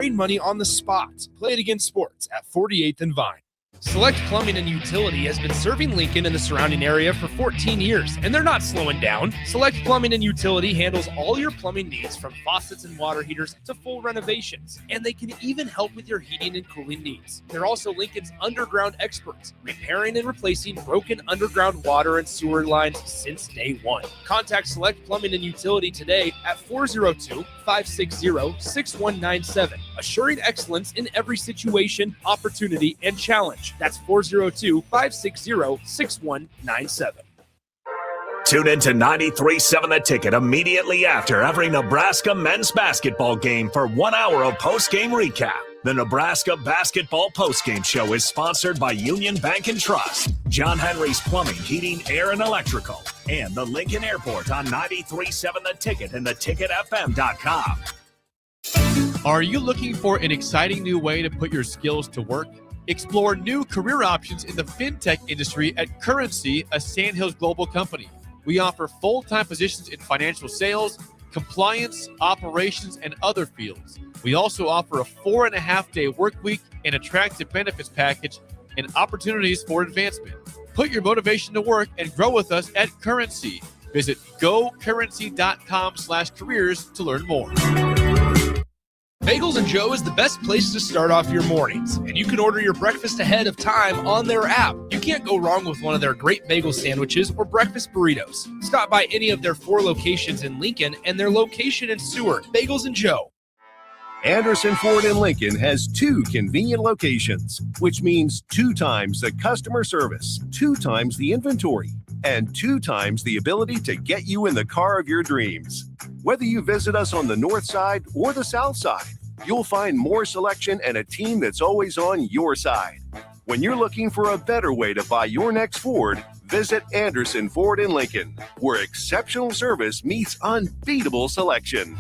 Trade money on the spot. Play it against sports at 48th and Vine. Select Plumbing and Utility has been serving Lincoln and the surrounding area for 14 years, and they're not slowing down. Select Plumbing and Utility handles all your plumbing needs, from faucets and water heaters to full renovations, and they can even help with your heating and cooling needs. They're also Lincoln's underground experts, repairing and replacing broken underground water and sewer lines since day one. Contact Select Plumbing and Utility today at 402-560-6197, assuring excellence in every situation, opportunity, and challenge. That's 402-560-6197. Tune in to 93.7 The Ticket immediately after every Nebraska men's basketball game for 1 hour of post-game recap. The Nebraska Basketball Postgame Show is sponsored by Union Bank and Trust, John Henry's Plumbing, Heating, Air, and Electrical, and the Lincoln Airport on 93.7 The Ticket and theticketfm.com. Are you looking for an exciting new way to put your skills to work? Explore new career options in the fintech industry at Currency, a Sandhills Global company. We offer full-time positions in financial sales, compliance, operations, and other fields. We also offer a 4.5-day work week, an attractive benefits package, and opportunities for advancement. Put your motivation to work and grow with us at Currency. Visit gocurrency.com/careers to learn more. Bagels and Joe is the best place to start off your mornings, and you can order your breakfast ahead of time on their app. You can't go wrong with one of their great bagel sandwiches or breakfast burritos. Stop by any of their 4 locations in Lincoln and their location in Seward. Bagels and Joe. Anderson Ford in Lincoln has 2 convenient locations, which means 2 times the customer service, 2 times the inventory, and 2 times the ability to get you in the car of your dreams. Whether you visit us on the north side or the south side, you'll find more selection and a team that's always on your side. When you're looking for a better way to buy your next Ford, visit Anderson Ford in Lincoln, where exceptional service meets unbeatable selection.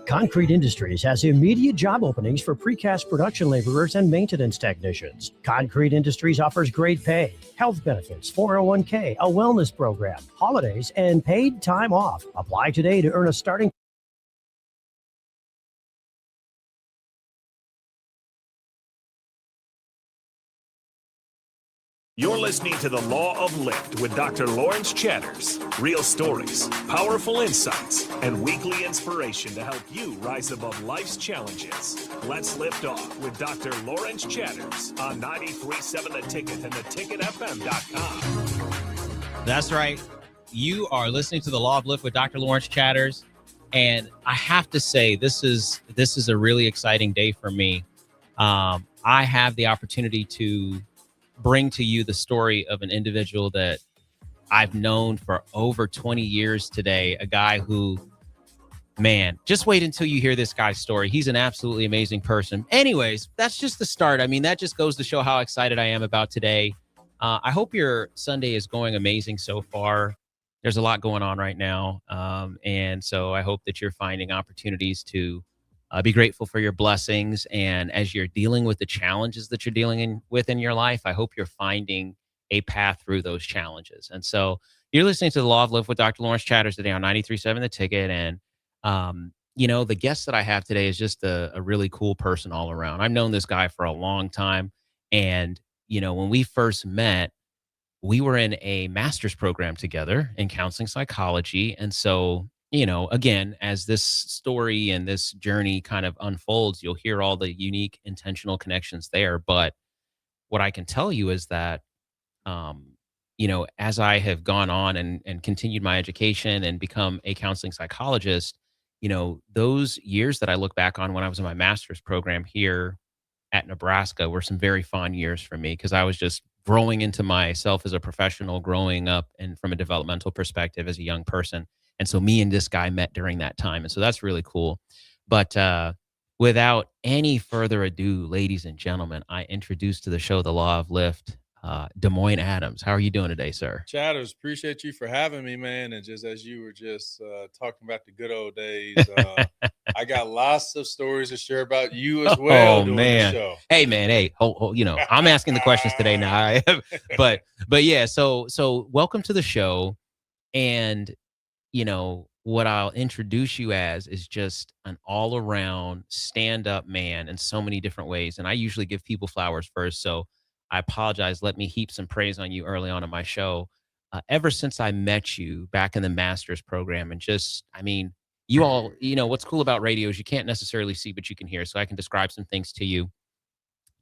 Concrete Industries has immediate job openings for precast production laborers and maintenance technicians. Concrete Industries offers great pay, health benefits, 401k, a wellness program, holidays, and paid time off. Apply today to earn a starting. You're listening to The Law of Lift with Dr. Lawrence Chatters. Real stories, powerful insights, and weekly inspiration to help you rise above life's challenges. Let's lift off with Dr. Lawrence Chatters on 93.7 The Ticket and theticketfm.com. That's right. You are listening to The Law of Lift with Dr. Lawrence Chatters. And I have to say, this is a really exciting day for me. I have the opportunity to bring to you the story of an individual that I've known for over 20 years today, a guy who, man, just wait until you hear this guy's story. He's an absolutely amazing person. Anyways, that's just the start. I mean, that just goes to show how excited I am about today. I hope your Sunday is going amazing so far. There's a lot going on right now. And so I hope that you're finding opportunities to be grateful for your blessings. And as you're dealing with the challenges that you're dealing with in your life, I hope you're finding a path through those challenges. And so you're listening to The Law of Lift with Dr. Lawrence Chatters today on 93.7 The Ticket. And, the guest that I have today is just a really cool person all around. I've known this guy for a long time. And, when we first met, we were in a master's program together in counseling psychology. And so, again, as this story and this journey kind of unfolds, you'll hear all the unique intentional connections there. But what I can tell you is that, as I have gone on and continued my education and become a counseling psychologist, those years that I look back on when I was in my master's program here at Nebraska were some very fond years for me, because I was just growing into myself as a professional, growing up and from a developmental perspective as a young person. And so me and this guy met during that time. And so that's really cool. But without any further ado, ladies and gentlemen, I introduce to the show The Law of Lift, Des Moines Adams. How are you doing today, sir? Chatters, appreciate you for having me, man. And just as you were just talking about the good old days, I got lots of stories to share about you as well doing the show. Hey, man. Hey, I'm asking the questions today now. but yeah, so welcome to the show. And, what I'll introduce you as is just an all around stand up man in so many different ways. And I usually give people flowers first. So I apologize. Let me heap some praise on you early on in my show. Ever since I met you back in the master's program, and just, I mean, you all, what's cool about radio is you can't necessarily see, but you can hear. So I can describe some things to you.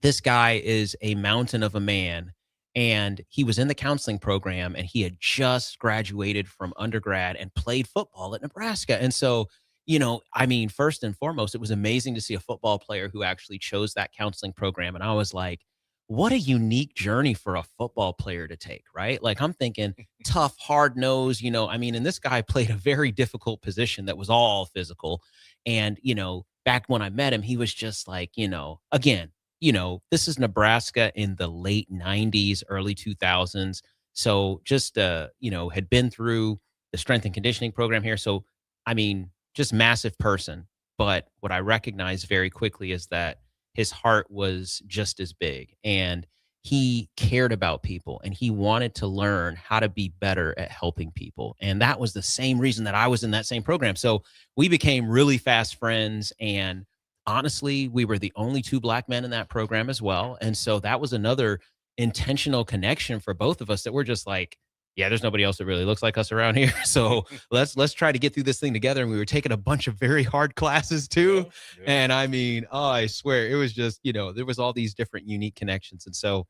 This guy is a mountain of a man, and he was in the counseling program, and he had just graduated from undergrad and played football at Nebraska. And so, I mean, first and foremost, it was amazing to see a football player who actually chose that counseling program. And I was like, what a unique journey for a football player to take, right? Like, I'm thinking tough, hard nose, I mean, and this guy played a very difficult position that was all physical. And, back when I met him, he was just like, again, this is Nebraska in the late 90s, early 2000s. So just, had been through the strength and conditioning program here. So, I mean, just massive person. But what I recognized very quickly is that his heart was just as big, and he cared about people, and he wanted to learn how to be better at helping people. And that was the same reason that I was in that same program. So we became really fast friends, and honestly, we were the only two Black men in that program as well. And so that was another intentional connection for both of us, that we're just like, yeah, there's nobody else that really looks like us around here. So let's try to get through this thing together. And we were taking a bunch of very hard classes too. Yeah. And I mean, I swear it was just, there was all these different unique connections. And so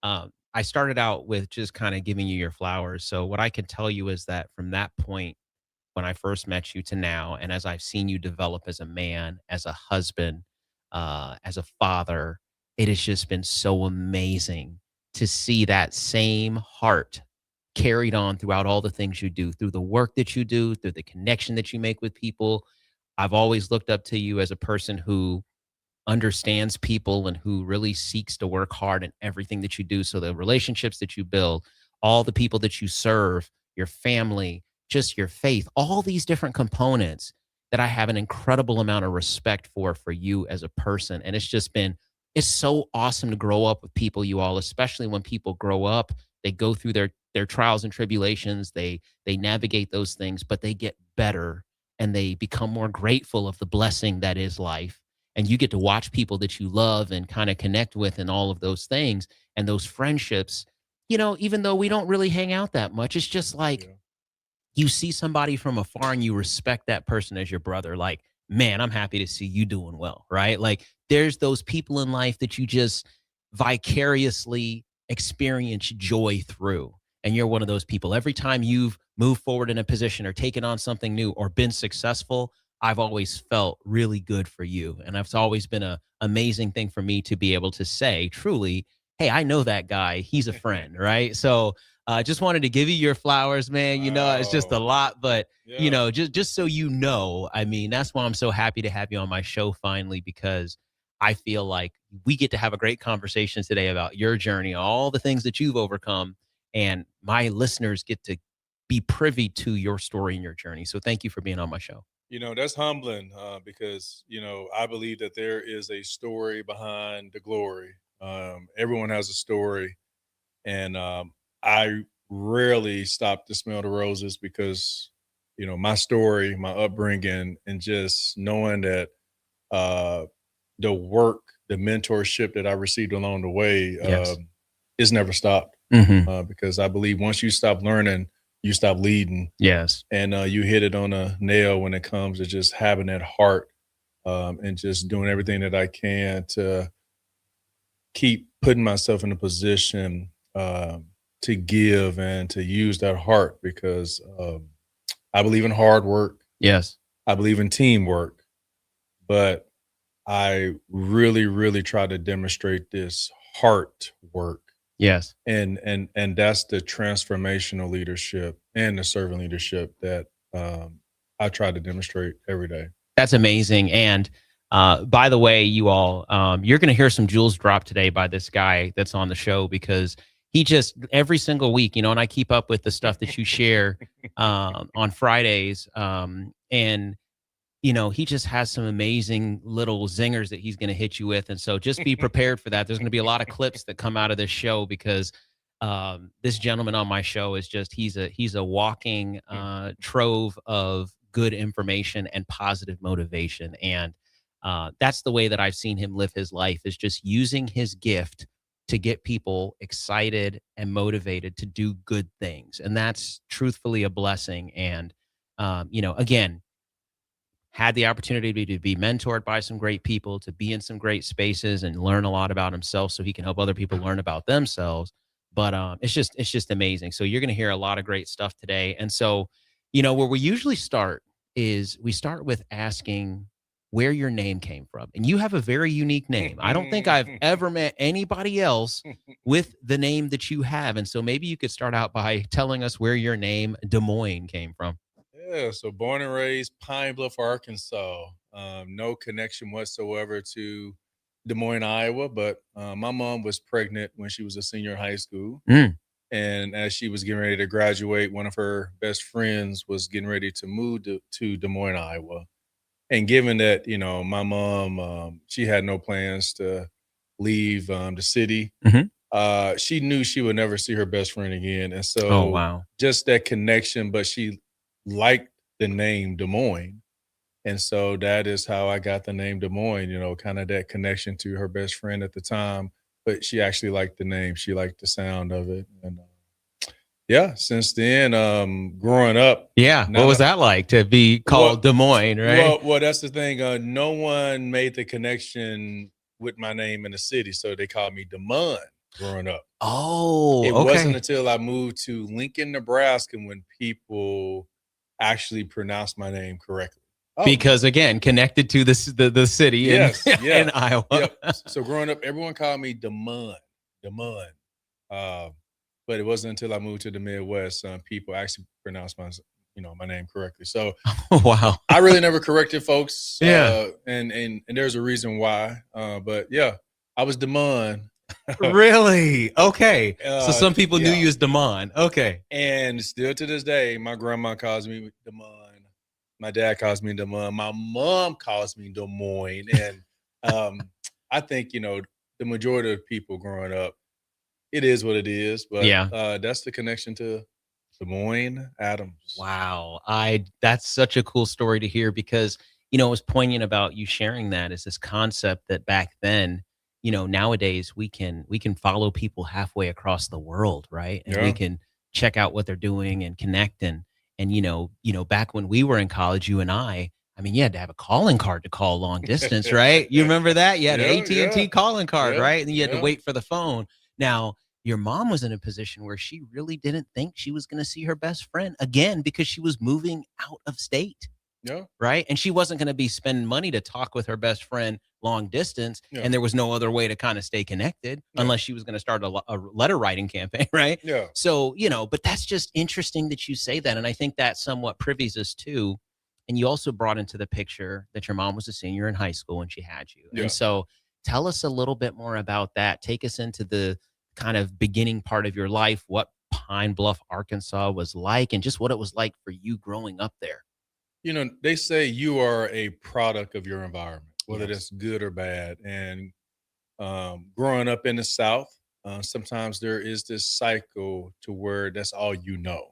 I started out with just kind of giving you your flowers. So what I can tell you is that from that point, when I first met you to now, and as I've seen you develop as a man, as a husband, as a father, it has just been so amazing to see that same heart carried on throughout all the things you do, through the work that you do, through the connection that you make with people. I've always looked up to you as a person who understands people and who really seeks to work hard in everything that you do. So the relationships that you build, all the people that you serve, your family, just your faith, all these different components that I have an incredible amount of respect for you as a person. And it's so awesome to grow up with people, you all, especially when people grow up, they go through their trials and tribulations, they navigate those things, but they get better and they become more grateful of the blessing that is life. And you get to watch people that you love and kind of connect with and all of those things and those friendships, even though we don't really hang out that much, it's just like, you see somebody from afar and you respect that person as your brother. Like, man, I'm happy to see you doing well, right? Like, there's those people in life that you just vicariously experience joy through. And you're one of those people. Every time you've moved forward in a position or taken on something new or been successful, I've always felt really good for you. And it's always been an amazing thing for me to be able to say, truly, hey, I know that guy. He's a friend, right? So just wanted to give you your flowers, man. It's just a lot, but, just so I mean, that's why I'm so happy to have you on my show finally, because I feel like we get to have a great conversation today about your journey, all the things that you've overcome, and my listeners get to be privy to your story and your journey. So thank you for being on my show. That's humbling because, I believe that there is a story behind the glory. Everyone has a story. And I rarely stop to smell the roses because, my story, my upbringing, and just knowing that the work, the mentorship that I received along the way is never stopped. Because I believe once you stop learning, you stop leading. Yes. And you hit it on a nail when it comes to just having that heart and just doing everything that I can to keep putting myself in a position to give and to use that heart, because I believe in hard work. Yes. I believe in teamwork, but I really, really try to demonstrate this heart work. Yes. And that's the transformational leadership and the servant leadership that I try to demonstrate every day. That's amazing. And by the way, you all, you're going to hear some jewels drop today by this guy that's on the show, because he just every single week, and I keep up with the stuff that you share on Fridays. And he just has some amazing little zingers that he's going to hit you with. And so just be prepared for that. There's going to be a lot of clips that come out of this show, because this gentleman on my show is just, he's a walking trove of good information and positive motivation. And that's the way that I've seen him live his life, is just using his gift to get people excited and motivated to do good things. And that's truthfully a blessing. And, again, had the opportunity to be mentored by some great people, to be in some great spaces and learn a lot about himself so he can help other people learn about themselves. But it's just amazing. So you're going to hear a lot of great stuff today. And so, where we usually start is we start with asking where your name came from. And you have a very unique name. I don't think I've ever met anybody else with the name that you have. And so maybe you could start out by telling us where your name, Des Moines, came from. Yeah, so born and raised Pine Bluff, Arkansas. No connection whatsoever to Des Moines, Iowa, but my mom was pregnant when she was a senior in high school. And as she was getting ready to graduate, one of her best friends was getting ready to move to Des Moines, Iowa. And given that, my mom, she had no plans to leave the city, she knew she would never see her best friend again. And so just that connection, but she liked the name Des Moines. And so that is how I got the name Des Moines, kind of that connection to her best friend at the time. But she actually liked the name. She liked the sound of it. And since then, growing up. Yeah. What was that like to be called Des Moines, right? Well, that's the thing. No one made the connection with my name in the city. So they called me DeMond growing up. Oh, it wasn't until I moved to Lincoln, Nebraska, when people actually pronounced my name correctly. Because again, connected to the city in Iowa. Yep. So growing up, everyone called me DeMond. But it wasn't until I moved to the Midwest people actually pronounced my name correctly. So wow, I really never corrected folks. Yeah. And there's a reason why. But yeah, I was DeMond. Really? Okay. So some people knew you as DeMond. Okay. And still to this day, my grandma calls me DeMond. My dad calls me DeMond. My mom calls me Des Moines. And I think, the majority of people growing up, it is what it is. But that's the connection to Des Moines Adams. Wow. That's such a cool story to hear, because, what was poignant about you sharing that is this concept that back then, nowadays we can follow people halfway across the world, right? And we can check out what they're doing and connect. And back when we were in college, you and I mean, you had to have a calling card to call long distance, right? You remember that? You had an AT&T calling card, right? And you had to wait for the phone. Now, your mom was in a position where she really didn't think she was going to see her best friend again because she was moving out of state. Yeah. Right. And she wasn't going to be spending money to talk with her best friend long distance. And there was no other way to kind of stay connected unless she was going to start a letter writing campaign. Right. Yeah. So, but that's just interesting that you say that. And I think that somewhat privies us too. And you also brought into the picture that your mom was a senior in high school when she had you. Yeah. And so tell us a little bit more about that. Take us into the kind of beginning part of your life, what Pine Bluff, Arkansas was like, and just what it was like for you growing up there. They say you are a product of your environment, whether that's good or bad. And growing up in the South, sometimes there is this cycle to where that's all you know.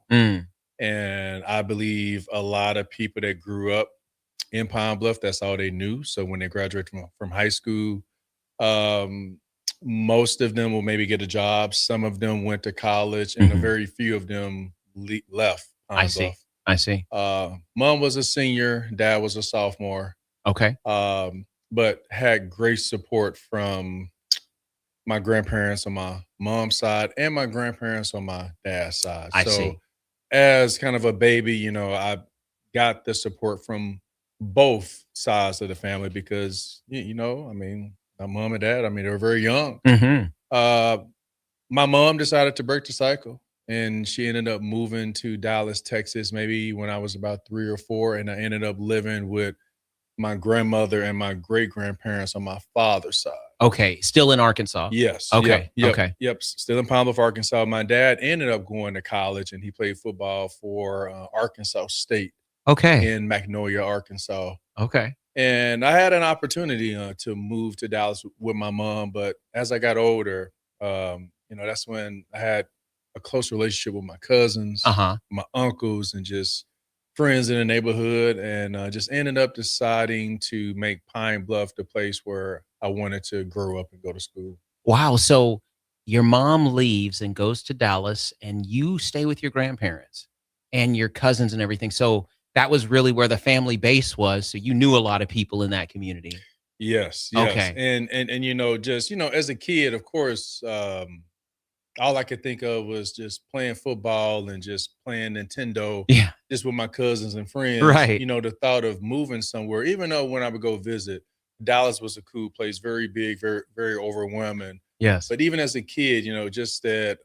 And I believe a lot of people that grew up in Pine Bluff, that's all they knew. So when they graduated from high school, most of them will maybe get a job. Some of them went to college, and a very few of them left Pine Bluff. I see. Mom was a senior, dad was a sophomore. Okay. But had great support from my grandparents on my mom's side and my grandparents on my dad's side. I see. As kind of a baby, I got the support from both sides of the family because, my mom and dad, they were very young. My mom decided to break the cycle. And she ended up moving to Dallas, Texas, maybe when I was about 3 or 4. And I ended up living with my grandmother and my great-grandparents on my father's side. Okay. Still in Arkansas? Yes. Okay. Yep. Still in Pine Bluff, Arkansas. My dad ended up going to college, and he played football for Arkansas State. Okay. In Magnolia, Arkansas. Okay. And I had an opportunity to move to Dallas with my mom. But as I got older, that's when I had a close relationship with my cousins, my uncles, and just friends in the neighborhood, and just ended up deciding to make Pine Bluff the place where I wanted to grow up and go to school. Wow. So your mom leaves and goes to Dallas, and you stay with your grandparents and your cousins and everything. So that was really where the family base was. So you knew a lot of people in that community. Yes, yes. Okay. And just, as a kid, of course, all I could think of was just playing football and just playing Nintendo Yeah. just with my cousins and friends. Right. The thought of moving somewhere, even though when I would go visit, Dallas was a cool place, very big, very, very overwhelming. Yes. But even as a kid, just that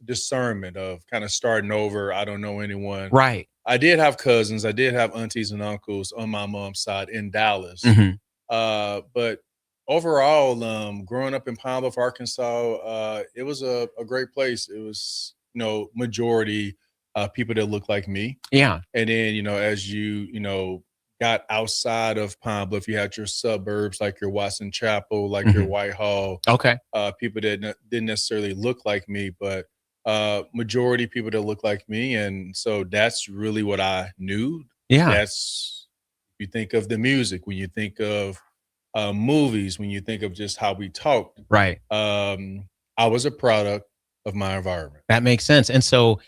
discernment of kind of starting over. I don't know anyone. Right. I did have cousins. I did have aunties and uncles on my mom's side in Dallas. Mhm. But overall, growing up in Pine Bluff, Arkansas, it was a great place. It was, majority people that look like me. Yeah. And then, as you got outside of Pine Bluff, you had your suburbs like your Watson Chapel, like your Whitehall. Okay. People that didn't necessarily look like me, but majority people that look like me. And so that's really what I knew. Yeah. That's, you think of the music, when you think of movies, when you think of just how we talked. Right. I was a product of my environment. That makes sense. And so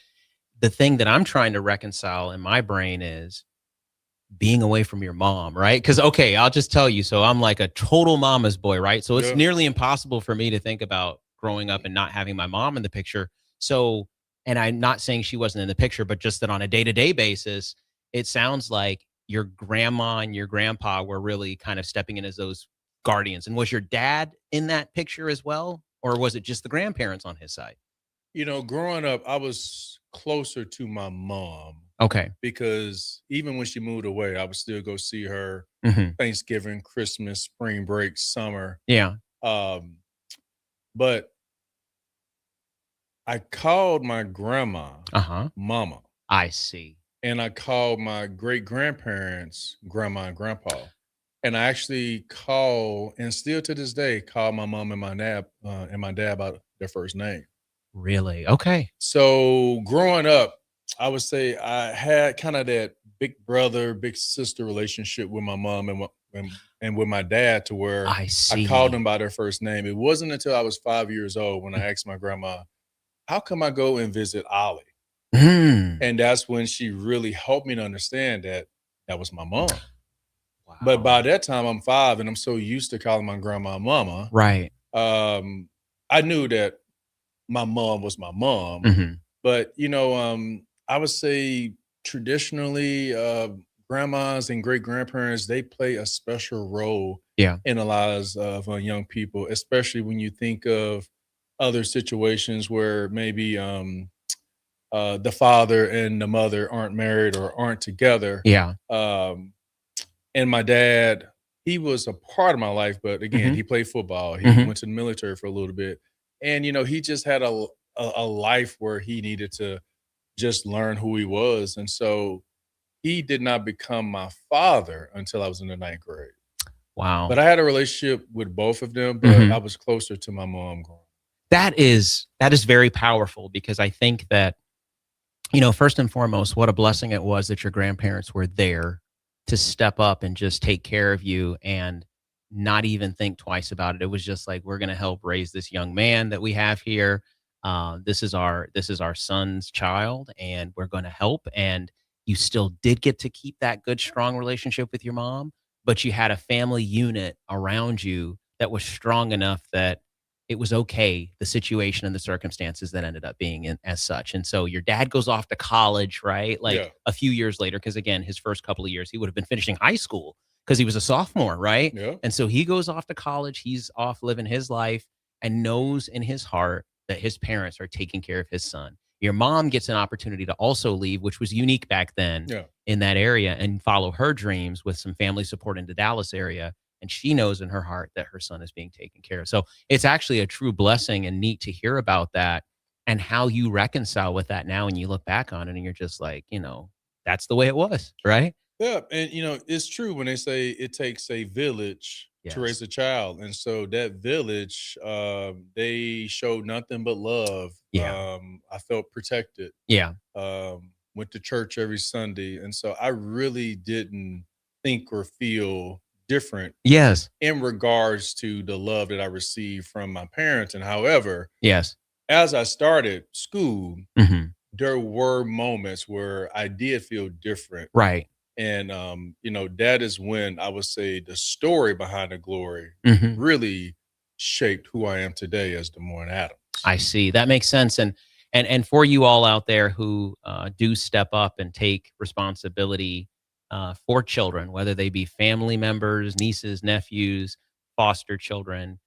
the thing that I'm trying to reconcile in my brain is being away from your mom, right? Because, okay, I'll just tell you. So I'm like a total mama's boy, right? So it's Yeah. nearly impossible for me to think about growing up and not having my mom in the picture. So, and I'm not saying she wasn't in the picture, but just that on a day-to-day basis, it sounds like your grandma and your grandpa were really kind of stepping in as those guardians. And was your dad in that picture as well? Or was it just the grandparents on his side? Growing up, I was closer to my mom Okay. because even when she moved away, I would still go see her hmm Thanksgiving, Christmas, spring break, summer. Yeah. But I called my grandma Uh-huh. mama, I see. and I called my great grandparents grandma and grandpa. And I actually call, and still to this day, call my mom and my dad by their first name. Really? Okay. So growing up, I would say I had kind of that big brother, big sister relationship with my mom and with my dad, to where I see. I called them by their first name. It wasn't until I was 5 years old when I asked my grandma, how come I go and visit Ollie? Mm. And that's when she really helped me to understand that that was my mom. Wow. But by that time, I'm 5, and I'm so used to calling my grandma mama. Right. I knew that my mom was my mom. Mhm. But, I would say traditionally, grandmas and great grandparents, they play a special role Yeah. in the lives of young people, especially when you think of other situations where maybe the father and the mother aren't married or aren't together. Yeah. And my dad, he was a part of my life, but again, Mhm. he played football. He Mhm. went to the military for a little bit. And, he just had a life where he needed to just learn who he was. And so he did not become my father until I was in the 9th grade. Wow. But I had a relationship with both of them, but Mhm. I was closer to my mom growing up. That is very powerful, because I think that, first and foremost, what a blessing it was that your grandparents were there to step up and just take care of you and not even think twice about it. It was just like, we're going to help raise this young man that we have here. This is our son's child, and we're going to help. And you still did get to keep that good, strong relationship with your mom, but you had a family unit around you that was strong enough that it was okay, the situation and the circumstances that ended up being in, as such. And so your dad goes off to college, right? Like Yeah. a few years later, because again, his first couple of years, he would have been finishing high school because he was a sophomore, right? Yeah. And so he goes off to college. He's off living his life and knows in his heart that his parents are taking care of his son. Your mom gets an opportunity to also leave, which was unique back then Yeah. in that area, and follow her dreams with some family support in the Dallas area. And she knows in her heart that her son is being taken care of. So it's actually a true blessing and neat to hear about that and how you reconcile with that now. And you look back on it and you're just like, that's the way it was, right? Yeah. And, it's true when they say it takes a village Yes. to raise a child. And so that village, they showed nothing but love. Yeah. I felt protected. Yeah. went to church every Sunday. And so I really didn't think or feel different Yes. in regards to the love that I received from my parents. And however, Yes. as I started school, Hmm. there were moments where I did feel different. Right. And, that is when I would say the story behind the glory Hmm. really shaped who I am today as DeMoine Adams. I see. That makes sense. And for you all out there who do step up and take responsibility for children, whether they be family members, nieces, nephews, foster children,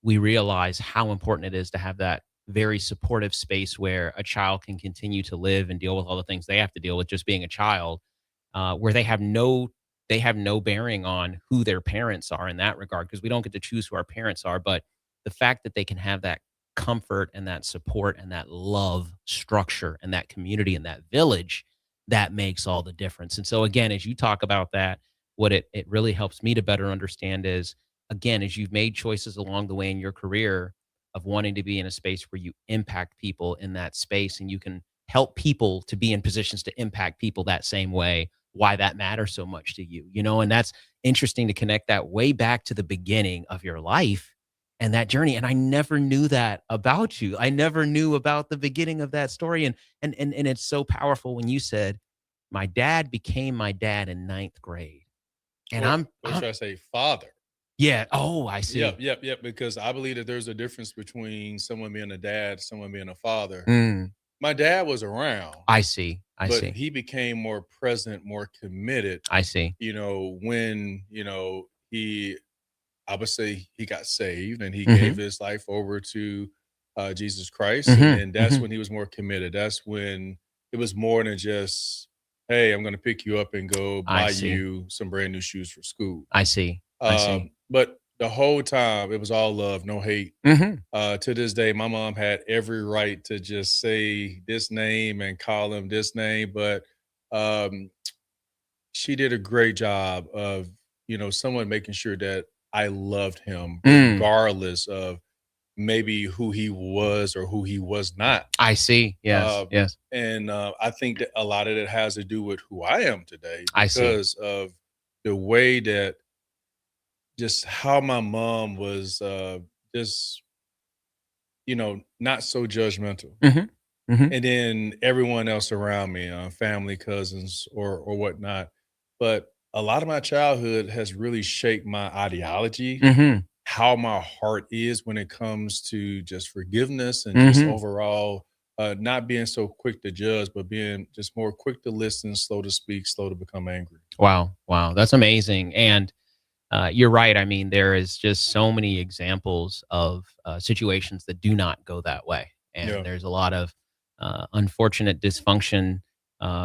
we realize how important it is to have that very supportive space where a child can continue to live and deal with all the things they have to deal with just being a child, where they have no bearing on who their parents are in that regard, because we don't get to choose who our parents are. But the fact that they can have that comfort and that support and that love structure and that community and that village, that makes all the difference. And so again, as you talk about that, what it really helps me to better understand is, again, as you've made choices along the way in your career of wanting to be in a space where you impact people in that space and you can help people to be in positions to impact people that same way, why that matters so much to you, and that's interesting to connect that way back to the beginning of your life and that journey. And I never knew that about you. I never knew about the beginning of that story. And it's so powerful when you said, my dad became my dad in ninth grade. And Or should I say father? yeah. Oh, I see. Yep. Because I believe that there's a difference between someone being a dad, someone being a father. Mm, My dad was around, I see. I but see. he became more present, more committed, I see. when, I would say he got saved and he Mhm. gave his life over to Jesus Christ. Mhm, And that's mhm. when he was more committed. That's when it was more than just, hey, I'm going to pick you up and go I buy see. you some brand new shoes for school. I see. I see. But the whole time it was all love, no hate. Mhm. To this day, my mom had every right to just say this name and call him this name, but um, she did a great job of, someone making sure that I loved him Mm, regardless of maybe who he was or who he was not. I see. Yes. Uh, Yes. and I think that a lot of it has to do with who I am today I see. because of the way that just how my mom was just, not so judgmental. Mhm. Mhm. And then everyone else around me, family, cousins, or whatnot. But a lot of my childhood has really shaped my ideology, Mhm. how my heart is when it comes to just forgiveness and just Mhm. overall not being so quick to judge, but being just more quick to listen, slow to speak, slow to become angry. Wow. Wow. That's amazing. And you're right. I mean, there is just so many examples of situations that do not go that way, Yeah. and there's a lot of unfortunate dysfunction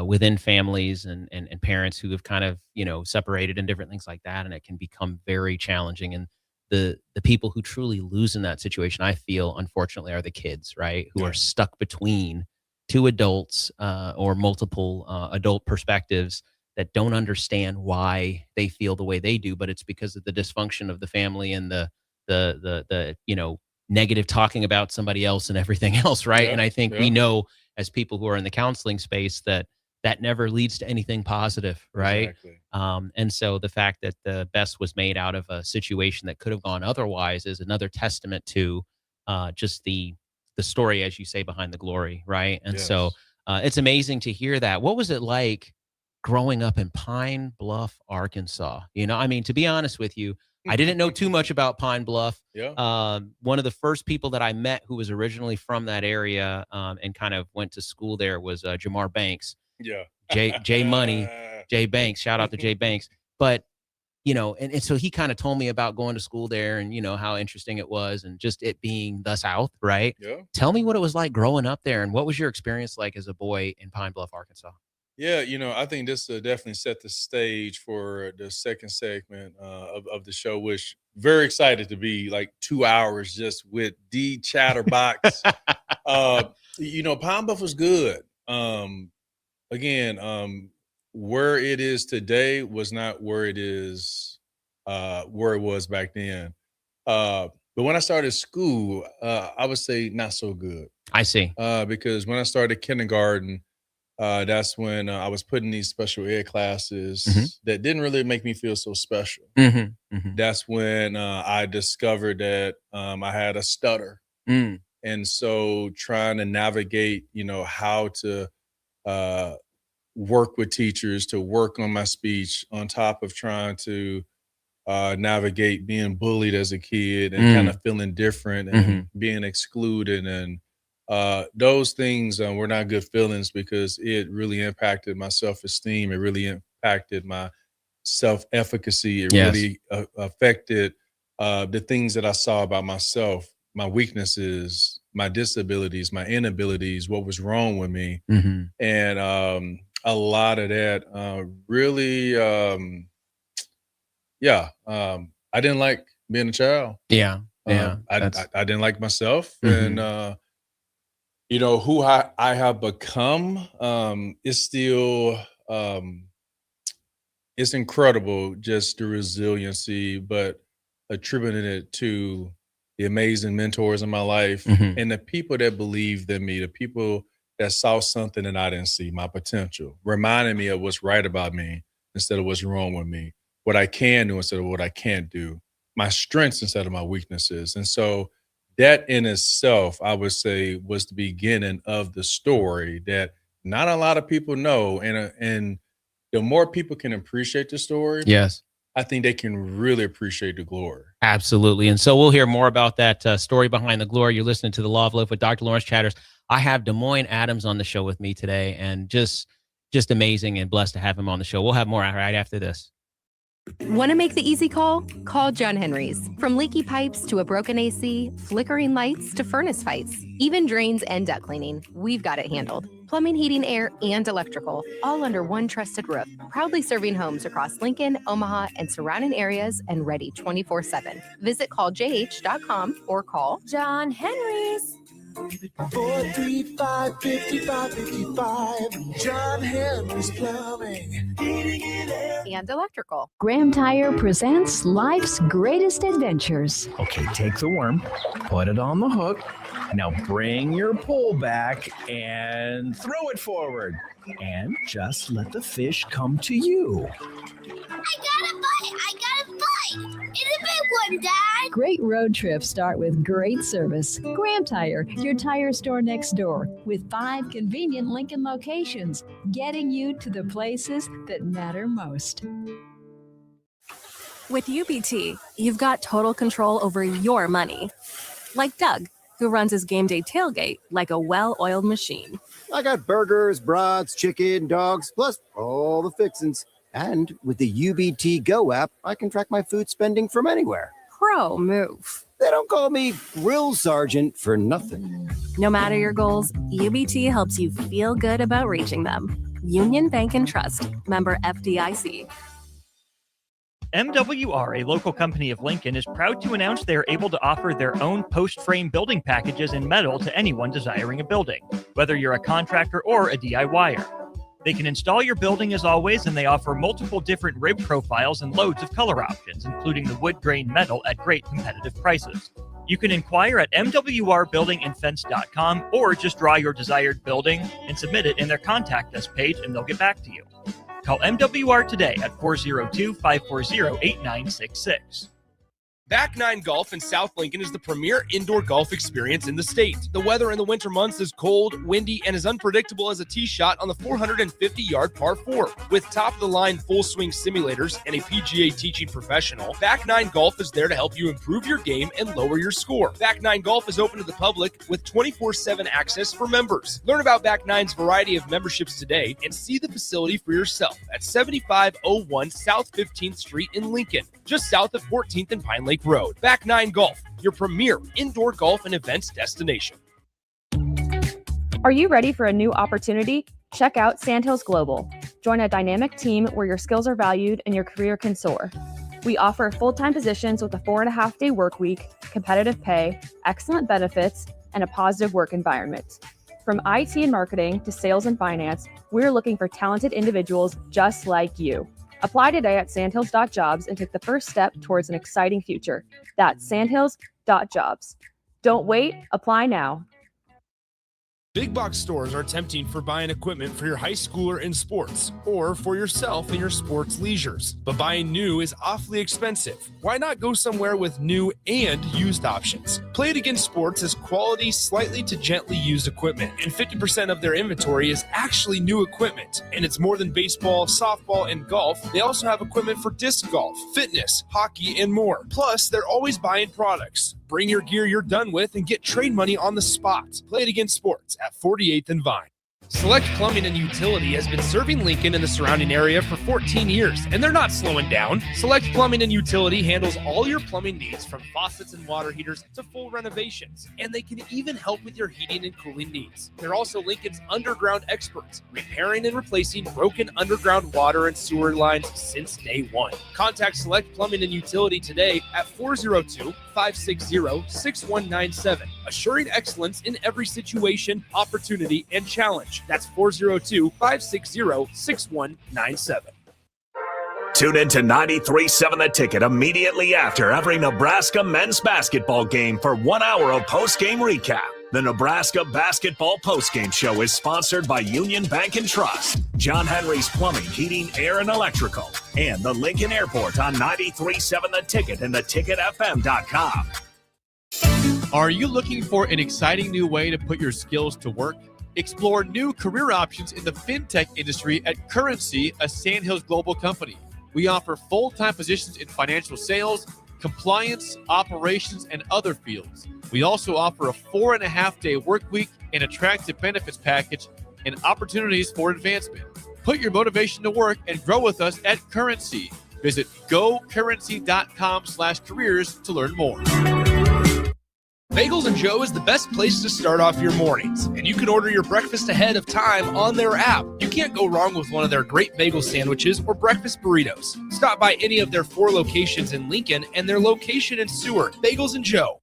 within families and parents who have kind of separated and different things like that, and it can become very challenging. And the people who truly lose in that situation, I feel, unfortunately, are the kids, right, who Yeah. are stuck between two adults or multiple adult perspectives that don't understand why they feel the way they do, but it's because of the dysfunction of the family and the negative talking about somebody else and everything else, right? Yeah. And I think we Yeah. know, as people who are in the counseling space, that that never leads to anything positive, right? Exactly. And so the fact that the best was made out of a situation that could have gone otherwise is another testament to just the story, as you say, behind the glory, right? And so Yes. it's amazing to hear that. What was it like growing up in Pine Bluff, Arkansas? I mean, to be honest with you, I didn't know too much about Pine Bluff. Yeah. One of the first people that I met who was originally from that area and kind of went to school there was Jamar Banks, Yeah. Jay Money, Jay Banks. Shout out to Jay Banks. But and so he kind of told me about going to school there and how interesting it was and just it being the South, right? Yeah. Tell me what it was like growing up there and what was your experience like as a boy in Pine Bluff, Arkansas? Yeah, I think this definitely set the stage for the second segment of the show, which very excited to be like 2 hours just with D Chatterbox. uh, Pine Bluff was good. Again, where it is today was not where it is, where it was back then. But when I started school, I would say not so good I see. because when I started kindergarten, that's when I was put in these special ed classes that didn't really make me feel so special. That's when I discovered that I had a stutter. And so trying to navigate, how to work with teachers, to work on my speech on top of trying to navigate being bullied as a kid and kind of feeling different and being excluded. And those things were not good feelings because it really impacted my self-esteem. It really impacted my self-efficacy. It really affected the things that I saw about myself, my weaknesses, my disabilities, my inabilities, what was wrong with me. And a lot of that really, I didn't like being a child. I didn't like myself. And, who I have become is still, it's incredible, just the resiliency, but attributing it to the amazing mentors in my life and the people that believed in me, the people that saw something that I didn't see, my potential, reminding me of what's right about me instead of what's wrong with me, what I can do instead of what I can't do, my strengths instead of my weaknesses. And so that in itself, I would say, was the beginning of the story that not a lot of people know. And the more people can appreciate the story, I think they can really appreciate the glory. Absolutely. And so we'll hear more about that story behind the glory. You're listening to The Law of Life with Dr. Lawrence Chatters. I have Des Moines Adams on the show with me today, and just amazing and blessed to have him on the show. We'll have more right after this. Want to make the easy call? Call John Henry's. From leaky pipes to a broken AC, flickering lights to furnace fights, even drains and duct cleaning, we've got it handled. Plumbing, heating, air, and electrical, all under one trusted roof. Proudly serving homes across Lincoln, Omaha, and surrounding areas, and ready 24/7. Visit calljh.com or call John Henry's. 435-5555. John Henry's Plumbing, Heating and Electrical. Graham Tire presents life's greatest adventures. Okay, take the worm, put it on the hook. Now bring your pole back and throw it forward. And just let the fish come to you. I got a bite! It's a big one, Dad! Great road trips start with great service. Graham Tire, your tire store next door, with 5 convenient Lincoln locations, getting you to the places that matter most. With UBT, you've got total control over your money. Like Doug, who runs his game day tailgate like a well-oiled machine. I got burgers, brats, chicken, dogs, plus all the fixins'. And with the UBT Go app, I can track my food spending from anywhere. Pro move. They don't call me Grill Sergeant for nothing. No matter your goals, UBT helps you feel good about reaching them. Union Bank and Trust. Member FDIC. MWR, a local company of Lincoln, is proud to announce they are able to offer their own post-frame building packages in metal to anyone desiring a building, whether you're a contractor or a DIYer. They can install your building as always, and they offer multiple different rib profiles and loads of color options, including the wood grain metal at great competitive prices. You can inquire at mwrbuildingandfence.com or just draw your desired building and submit it in their contact us page, and they'll get back to you. Call MWR today at 402-540-8966. Back Nine Golf in South Lincoln is the premier indoor golf experience in the state. The weather in the winter months is cold, windy, and as unpredictable as a tee shot on the 450-yard par 4. With top-of-the-line full-swing simulators and a PGA teaching professional, Back Nine Golf is there to help you improve your game and lower your score. Back Nine Golf is open to the public with 24/7 access for members. Learn about Back Nine's variety of memberships today and see the facility for yourself at 7501 South 15th Street in Lincoln, just south of 14th and Pine Lake Road. Back Nine Golf, your premier indoor golf and events destination. Are you ready for a new opportunity? Check out Sandhills Global. Join a dynamic team where your skills are valued and your career can soar. We offer full-time positions with a 4.5-day work week, competitive pay, excellent benefits, and a positive work environment. From IT and marketing to sales and finance, we're looking for talented individuals just like you. Apply today at sandhills.jobs and take the first step towards an exciting future. That's sandhills.jobs. Don't wait, apply now. Big box stores are tempting for buying equipment for your high schooler in sports or for yourself in your sports leisures. But buying new is awfully expensive. Why not go somewhere with new and used options? Play It Again Sports has quality, slightly to gently used equipment, and 50% of their inventory is actually new equipment. And it's more than baseball, softball, and golf. They also have equipment for disc golf, fitness, hockey, and more. Plus, they're always buying products. Bring your gear you're done with and get trade money on the spot. Play It Again Sports at 48th and Vine. Select Plumbing and Utility has been serving Lincoln and the surrounding area for 14 years, and they're not slowing down. Select Plumbing and Utility handles all your plumbing needs, from faucets and water heaters to full renovations, and they can even help with your heating and cooling needs. They're also Lincoln's underground experts, repairing and replacing broken underground water and sewer lines since day one. Contact Select Plumbing and Utility today at 402-560-6197, assuring excellence in every situation, opportunity, and challenge. That's 402-560-6197. Tune in to 93.7 The Ticket immediately after every Nebraska men's basketball game for 1 hour of post-game recap. The Nebraska Basketball Postgame Show is sponsored by Union Bank and Trust, John Henry's Plumbing, Heating, Air, and Electrical, and the Lincoln Airport on 93.7 The Ticket and theticketfm.com. Are you looking for an exciting new way to put your skills to work? Explore new career options in the fintech industry at Currency, a Sandhills Global company. We offer full-time positions in financial sales, compliance, operations, and other fields. We also offer a 4.5-day work week, an attractive benefits package, and opportunities for advancement. Put your motivation to work and grow with us at Currency. Visit gocurrency.com/careers to learn more. Bagels & Joe is the best place to start off your mornings, and you can order your breakfast ahead of time on their app. You can't go wrong with one of their great bagel sandwiches or breakfast burritos. Stop by any of their 4 locations in Lincoln and their location in Seward. Bagels & Joe.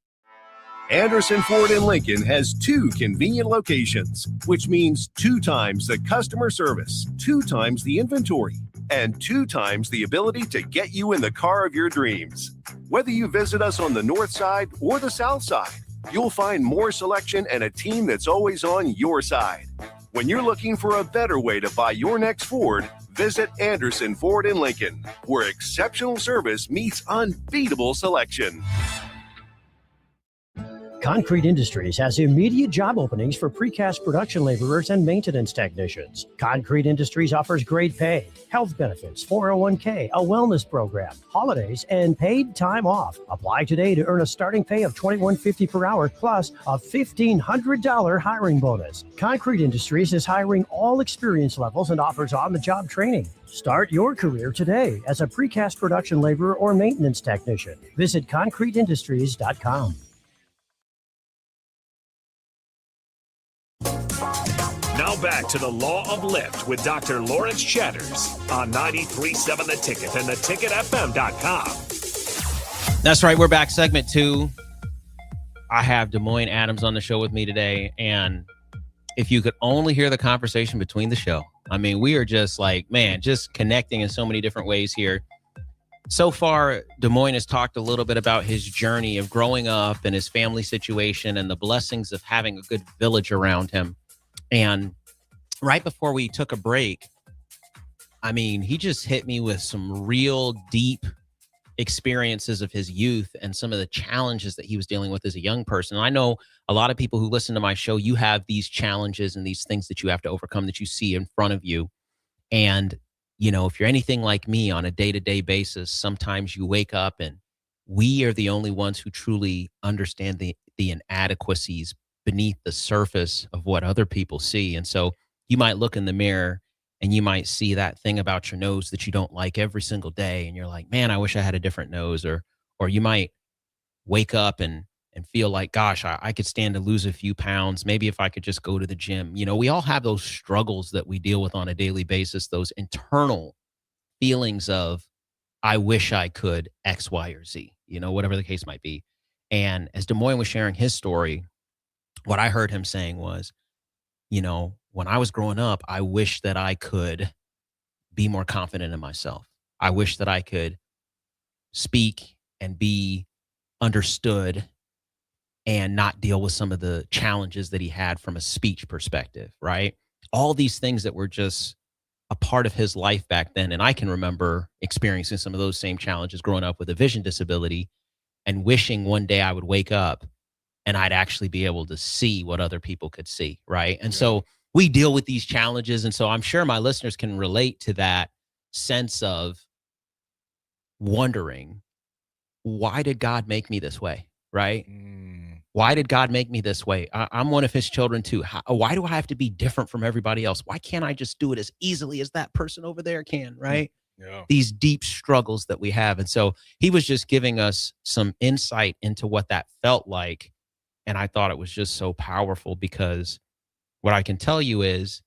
Anderson Ford in Lincoln has 2 convenient locations, which means 2 times the customer service, 2 times the inventory, and 2 times the ability to get you in the car of your dreams. Whether you visit us on the north side or the south side, you'll find more selection and a team that's always on your side. When you're looking for a better way to buy your next Ford, visit Anderson Ford in Lincoln, where exceptional service meets unbeatable selection. Concrete Industries has immediate job openings for precast production laborers and maintenance technicians. Concrete Industries offers great pay, health benefits, 401k, a wellness program, holidays, and paid time off. Apply today to earn a starting pay of $21.50 per hour plus a $1,500 hiring bonus. Concrete Industries is hiring all experience levels and offers on-the-job training. Start your career today as a precast production laborer or maintenance technician. Visit concreteindustries.com. Now back to the Law of Lift with Dr. Lawrence Chatters on 93.7 The Ticket and theticketfm.com. That's right. We're back. Segment 2. I have Des Moines Adams on the show with me today. And if you could only hear the conversation between the show, I mean, we are just like, man, just connecting in so many different ways here. So far, Des Moines has talked a little bit about his journey of growing up and his family situation and the blessings of having a good village around him. And right before we took a break, I mean, he just hit me with some real deep experiences of his youth and some of the challenges that he was dealing with as a young person. And I know a lot of people who listen to my show, you have these challenges and these things that you have to overcome that you see in front of you. And, you know, if you're anything like me on a day-to-day basis, sometimes you wake up and we are the only ones who truly understand the inadequacies beneath the surface of what other people see. And so you might look in the mirror and you might see that thing about your nose that you don't like every single day. And you're like, man, I wish I had a different nose. Or you might wake up and feel like, gosh, I could stand to lose a few pounds. Maybe if I could just go to the gym. You know, we all have those struggles that we deal with on a daily basis, those internal feelings of, I wish I could X, Y, or Z, you know, whatever the case might be. And as Des Moines was sharing his story, what I heard him saying was, you know, when I was growing up, I wish that I could be more confident in myself. I wish that I could speak and be understood and not deal with some of the challenges that he had from a speech perspective, right? All these things that were just a part of his life back then. And I can remember experiencing some of those same challenges growing up with a vision disability and wishing one day I would wake up and I'd actually be able to see what other people could see, right? And so we deal with these challenges. And so I'm sure my listeners can relate to that sense of wondering, why did God make me this way, right? Why did God make me this way? I'm one of his children too. Why do I have to be different from everybody else? Why can't I just do it as easily as that person over there can, right? Yeah. These deep struggles that we have. And so he was just giving us some insight into what that felt like. And I thought it was just so powerful, because what I can tell you is,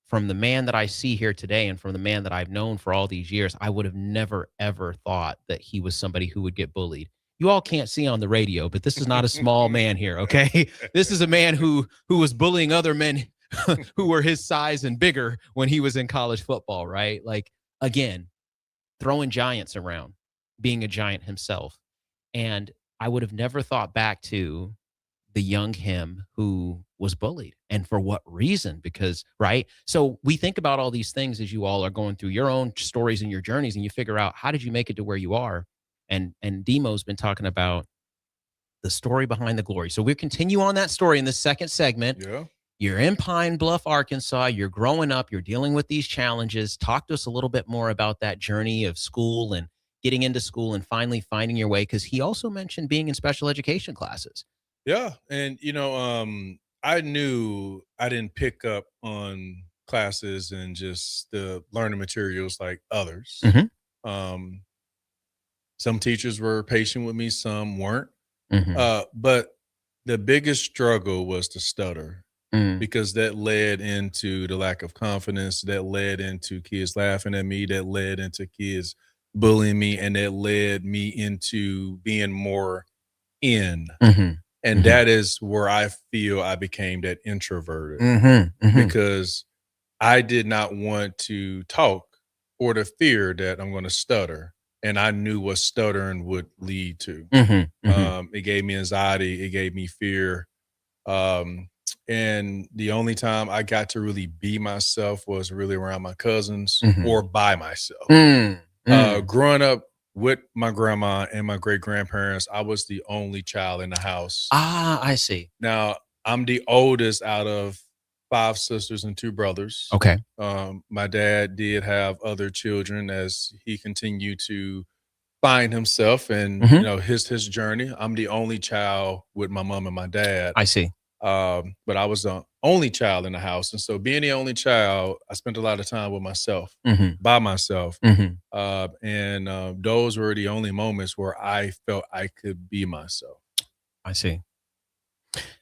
from the man that I see here today and from the man that I've known for all these years, I would have never, ever thought that he was somebody who would get bullied. You all can't see on the radio, but this is not a small man here, okay? This is a man who was bullying other men who were his size and bigger when he was in college football, right? Like, again, throwing giants around, being a giant himself. And I would have never thought back to the young him who was bullied, and for what reason, because, right? So we think about all these things as you all are going through your own stories and your journeys, and you figure out, how did you make it to where you are? And Demo's been talking about the story behind the glory. So we'll continue on that story in the second segment. Yeah. You're in Pine Bluff, Arkansas. You're growing up. You're dealing with these challenges. Talk to us a little bit more about that journey of school and getting into school and finally finding your way, because he also mentioned being in special education classes. Yeah. And, I knew I didn't pick up on classes and just the learning materials like others. Some teachers were patient with me, some weren't. But the biggest struggle was the stutter, because that led into the lack of confidence, that led into kids laughing at me, that led into kids bullying me, and that led me into being more in. And that is where I feel I became that introverted, because I did not want to talk, or the fear that I'm going to stutter. And I knew what stuttering would lead to. It gave me anxiety. It gave me fear. And the only time I got to really be myself was really around my cousins or by myself. Growing up with my grandma and my great-grandparents, I was the only child in the house. Ah, I see. Now, I'm the oldest out of 5 sisters and 2 brothers. Okay. My dad did have other children as he continued to find himself and his journey. I'm the only child with my mom and my dad. I see. But I was the only child in the house, and so being the only child, I spent a lot of time with myself, by myself, and those were the only moments where I felt I could be myself. I see.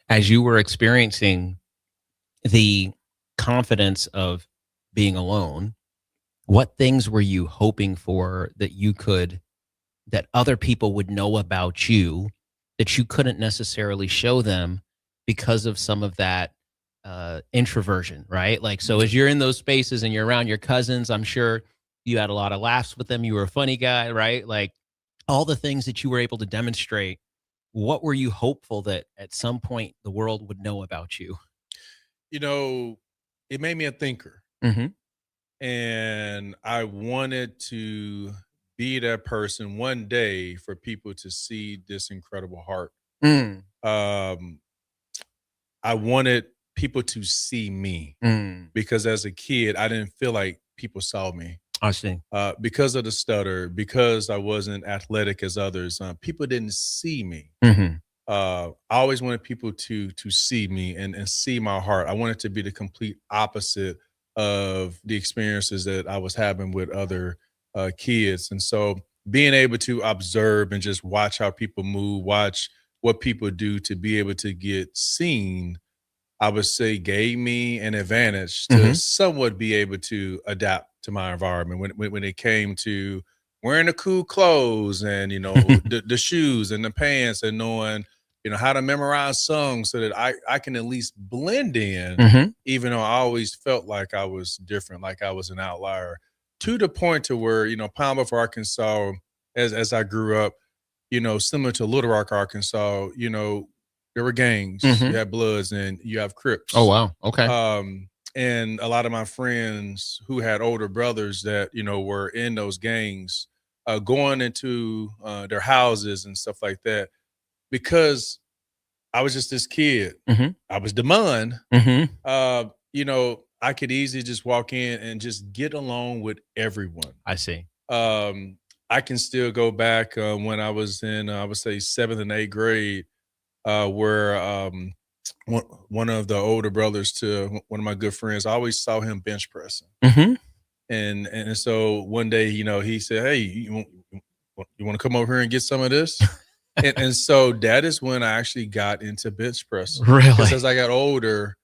As you were experiencing the confidence of being alone, what things were you hoping for that other people would know about you that you couldn't necessarily show them because of some of that introversion, right? Like, so as you're in those spaces and you're around your cousins, I'm sure you had a lot of laughs with them. You were a funny guy, right? Like, all the things that you were able to demonstrate, what were you hopeful that at some point the world would know about you? It made me a thinker. And I wanted to be that person one day for people to see this incredible heart. I wanted people to see me because as a kid, I didn't feel like people saw me. I see. Because of the stutter, because I wasn't athletic as others, people didn't see me. I always wanted people to see me and see my heart. I wanted to be the complete opposite of the experiences that I was having with other kids. And so being able to observe and just watch how people move, watch what people do to be able to get seen, I would say gave me an advantage to somewhat be able to adapt to my environment when it came to wearing the cool clothes and, the shoes and the pants and knowing, how to memorize songs so that I can at least blend in, even though I always felt like I was different, like I was an outlier, to the point to where, Pine Bluff, Arkansas, as I grew up, similar to Little Rock, Arkansas, there were gangs, Mhm. you had Bloods, and you have Crips. Oh, wow. Okay. And a lot of my friends who had older brothers that, you know, were in those gangs, going into their houses and stuff like that, because I was just this kid. Mhm. I was Damon. Mhm. You know, I could easily just walk in and just get along with everyone. I see. I can still go back when I was in, I would say, 7th and 8th grade, where one of the older brothers to one of my good friends, I always saw him bench pressing. Mhm. And so one day, you know, he said, "Hey, you want to come over here and get some of this?" and so that is when I actually got into bench pressing. Really? Because as I got older,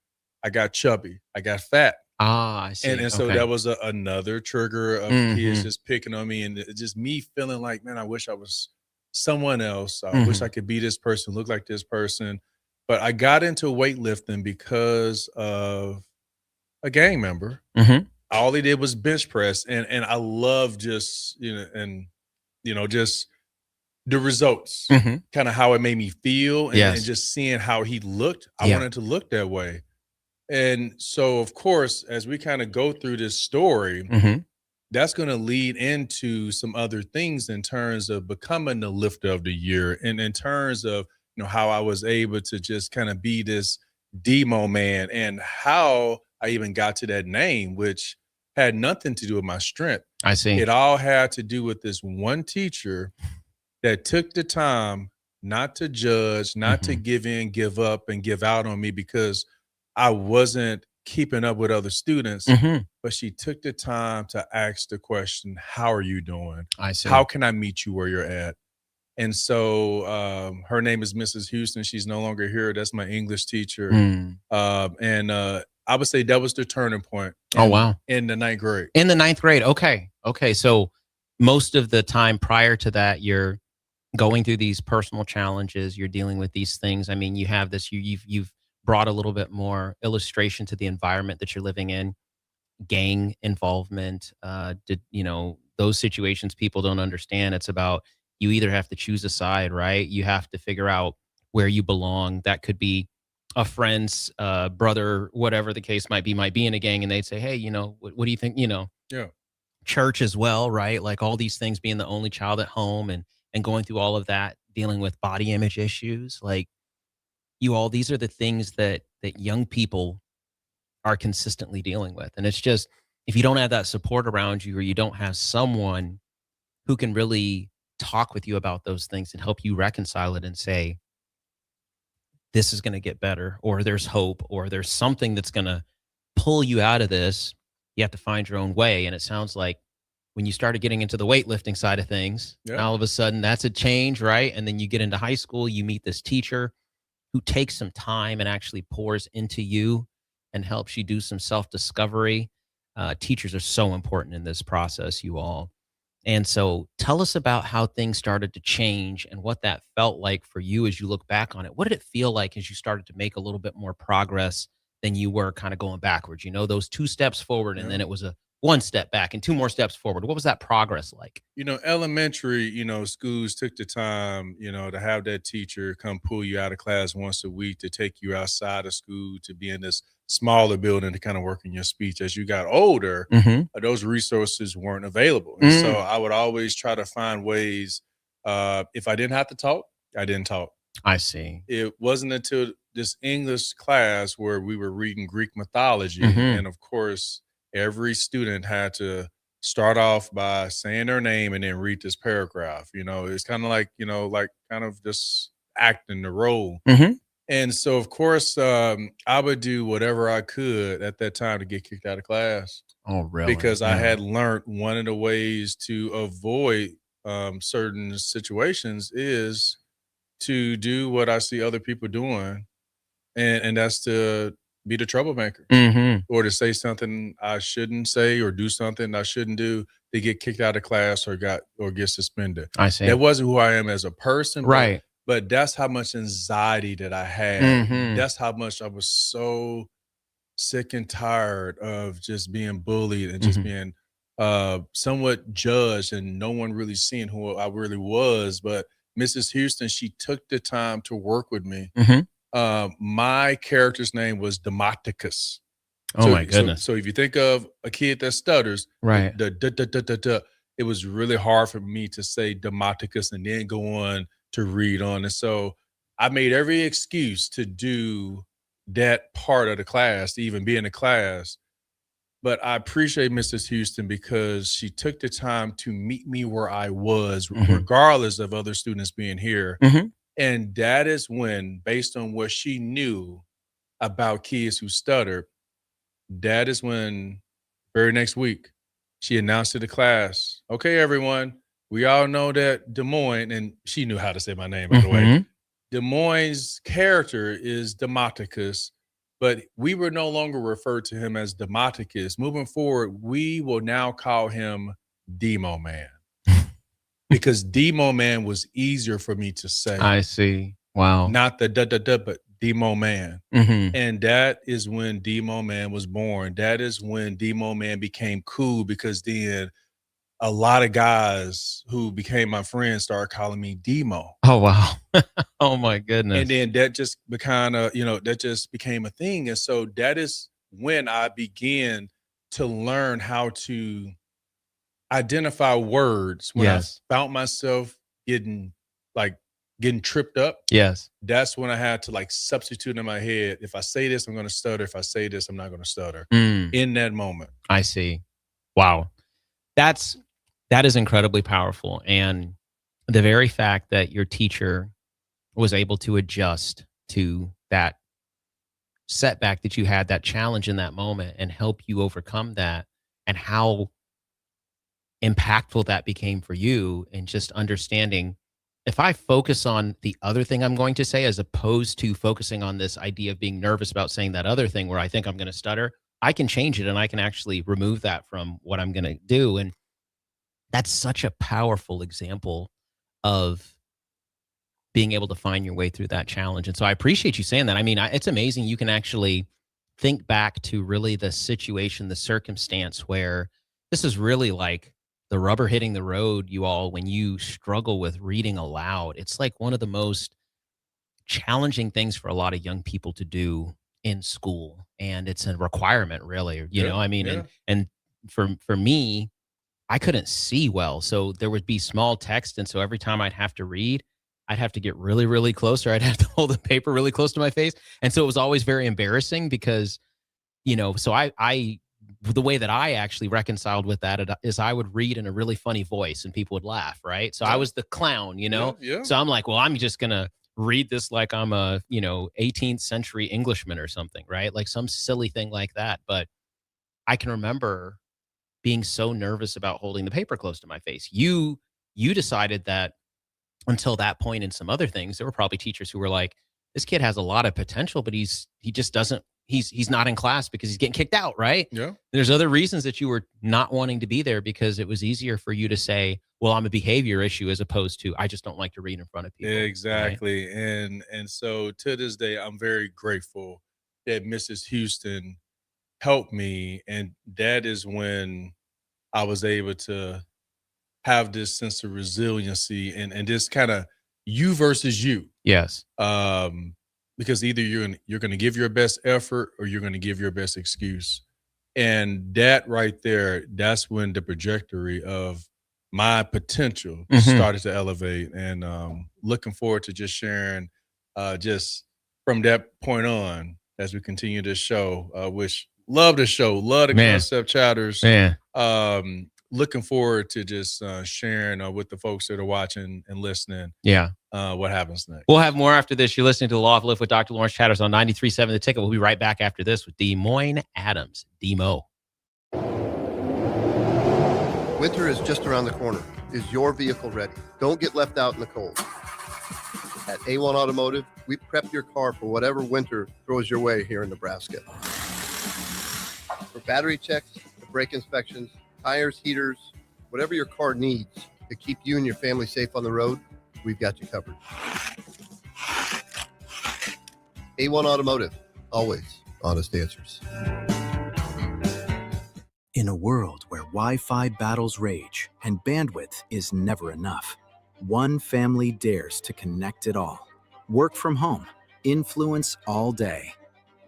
I got chubby, I got fat. Ah, I see. And so Okay. that was another trigger of kids Mhm. just picking on me, and just me feeling like, man, I wish I was someone else. I wish Mhm. I could be this person, look like this person. But I got into weightlifting because of a gang member. Mhm. All he did was bench press, and I love just, just the results, Mhm. kind of how it made me feel, and Yes. just seeing how he looked. I Yeah. wanted to look that way. And so, of course, as we kind of go through this story, Mhm. that's going to lead into some other things in terms of becoming the lifter of the year, and in terms of, how I was able to just kind of be this demo man, and how I even got to that name, which had nothing to do with my strength. I see. It all had to do with this one teacher that took the time not to judge, not to give in, give up, and give out on me because I wasn't keeping up with other students. Mhm. But she took the time to ask the question, "How are you doing? I see. How can I meet you where you're at?" And so her name is Mrs. Houston. She's no longer here. That's my English teacher. Mm. And I would say that was the turning point. Oh, wow. In the 9th grade. In the 9th grade. Okay. Okay. So most of the time prior to that, you're going through these personal challenges. You're dealing with these things. I mean, you have this. You've brought a little bit more illustration to the environment that you're living in. Gang involvement. Those situations people don't understand. It's about, you either have to choose a side, right? You have to figure out where you belong. That could be a friend's brother, whatever the case might be in a gang, and they'd say, "Hey, what do you think?" Yeah. Church as well, right? Like all these things, being the only child at home and going through all of that, dealing with body image issues. Like these are the things that young people are consistently dealing with. And it's just, if you don't have that support around you, or you don't have someone who can really talk with you about those things and help you reconcile it and say, this is going to get better, or there's hope, or there's something that's going to pull you out of this, you have to find your own way. And it sounds like when you started getting into the weightlifting side of things, all of a sudden that's a change, right? And then you get into high school, you meet this teacher who takes some time and actually pours into you and helps you do some self-discovery. Teachers are so important in this process, you all. And so tell us about how things started to change and what that felt like for you as you look back on it. What did it feel like as you started to make a little bit more progress than you were kind of going backwards? Those 2 steps forward, and then it was a 1 step back and 2 more steps forward. What was that progress like? Elementary, schools took the time, to have that teacher come pull you out of class once a week, to take you outside of school, to be in this smaller building to kind of work in your speech. As you got older, those resources weren't available. And so I would always try to find ways. If I didn't have to talk, I didn't talk. I see. It wasn't until this English class where we were reading Greek mythology. And of course, every student had to start off by saying their name and then read this paragraph. It's kind of like, kind of just acting the role. And so, of course, I would do whatever I could at that time to get kicked out of class. Oh, really? Because I had learned one of the ways to avoid certain situations is to do what I see other people doing, and that's to be the troublemaker, or to say something I shouldn't say, or do something I shouldn't do, to get kicked out of class or get suspended. I see. That wasn't who I am as a person, right? But that's how much anxiety that I had. Mhm. That's how much I was so sick and tired of just being bullied and just being somewhat judged, and no one really seeing who I really was. But Mrs. Houston, she took the time to work with me My character's name was Demoticus. Oh my goodness. So if you think of a kid that stutters, Right. It was really hard for me to say Demoticus and then go on to read on. And so I made every excuse to do that part of the class, to even be in the class. But I appreciate Mrs. Houston because she took the time to meet me where I was, regardless of other students being here. And that is when, based on what she knew about kids who stuttered, that is when, very next week, she announced to the class, okay, everyone, we all know that Des Moines, and she knew how to say my name, by the way. Des Moines' character is Demoticus, but we were no longer referred to him as Demoticus. Moving forward, we will now call him Demo Man. Because Demo Man was easier for me to say. I see. Wow. Not the da-da-da, but Demo Man. And that is when Demo Man was born. That is when Demo Man became cool, because then a lot of guys who became my friends started calling me Demo. Oh, wow. Oh, my goodness. And then that just that just became a thing. And so that is when I began to learn how to identify words when I found myself getting tripped up. Yes. That's when I had to substitute in my head. If I say this, I'm going to stutter. If I say this, I'm not going to stutter. In that moment. I see. Wow. That is incredibly powerful. And the very fact that your teacher was able to adjust to that setback that you had, that challenge in that moment, and help you overcome that, and how impactful that became for you, and just understanding, if I focus on the other thing I'm going to say, as opposed to focusing on this idea of being nervous about saying that other thing where I think I'm going to stutter, I can change it, and I can actually remove that from what I'm going to do. And that's such a powerful example of being able to find your way through that challenge. And so I appreciate you saying that. I mean, it's amazing you can actually think back to really the situation, the circumstance where this is really like the rubber hitting the road, you all, when you struggle with reading aloud. It's like one of the most challenging things for a lot of young people to do in school. And it's a requirement, really, you know, I mean, and for me, I couldn't see well. So there would be small text. And so every time I'd have to read, I'd have to get really, really close, or I'd have to hold the paper really close to my face. And so it was always very embarrassing because, so I the way that I actually reconciled with that is I would read in a really funny voice and people would laugh, right? So I was the clown, So I'm like, well, I'm just going to read this like I'm a, 18th century Englishman or something, right? Like some silly thing like that. But I can remember being so nervous about holding the paper close to my face. You decided that until that point and some other things, there were probably teachers who were like, this kid has a lot of potential, but he just doesn't, he's not in class because he's getting kicked out, right? Yeah. There's other reasons that you were not wanting to be there, because it was easier for you to say, well, I'm a behavior issue, as opposed to, I just don't like to read in front of people. Exactly. Right? And so to this day, I'm very grateful that Mrs. Houston helped me. And that is when I was able to have this sense of resiliency and this kind of you versus you. Yes. Because either you're going to give your best effort or you're going to give your best excuse. And that right there, that's when the trajectory of my potential started to elevate. And looking forward to just sharing just from that point on as we continue this show, which love the show, love the Concept Chatters. Looking forward to just sharing with the folks that are watching and listening. Yeah. What happens next. We'll have more after this. You're listening to The Law of Lift with Dr. Lawrence Chatters on 93.7 The Ticket. We'll be right back after this with Des Moines Adams, Demo. Winter is just around the corner. Is your vehicle ready? Don't get left out in the cold. At A1 Automotive, we prep your car for whatever winter throws your way here in Nebraska. For battery checks, brake inspections, tires, heaters, whatever your car needs to keep you and your family safe on the road, we've got you covered. A1 Automotive, always honest answers. In a world where Wi-Fi battles rage and bandwidth is never enough, one family dares to connect it all. Work from home, influence all day,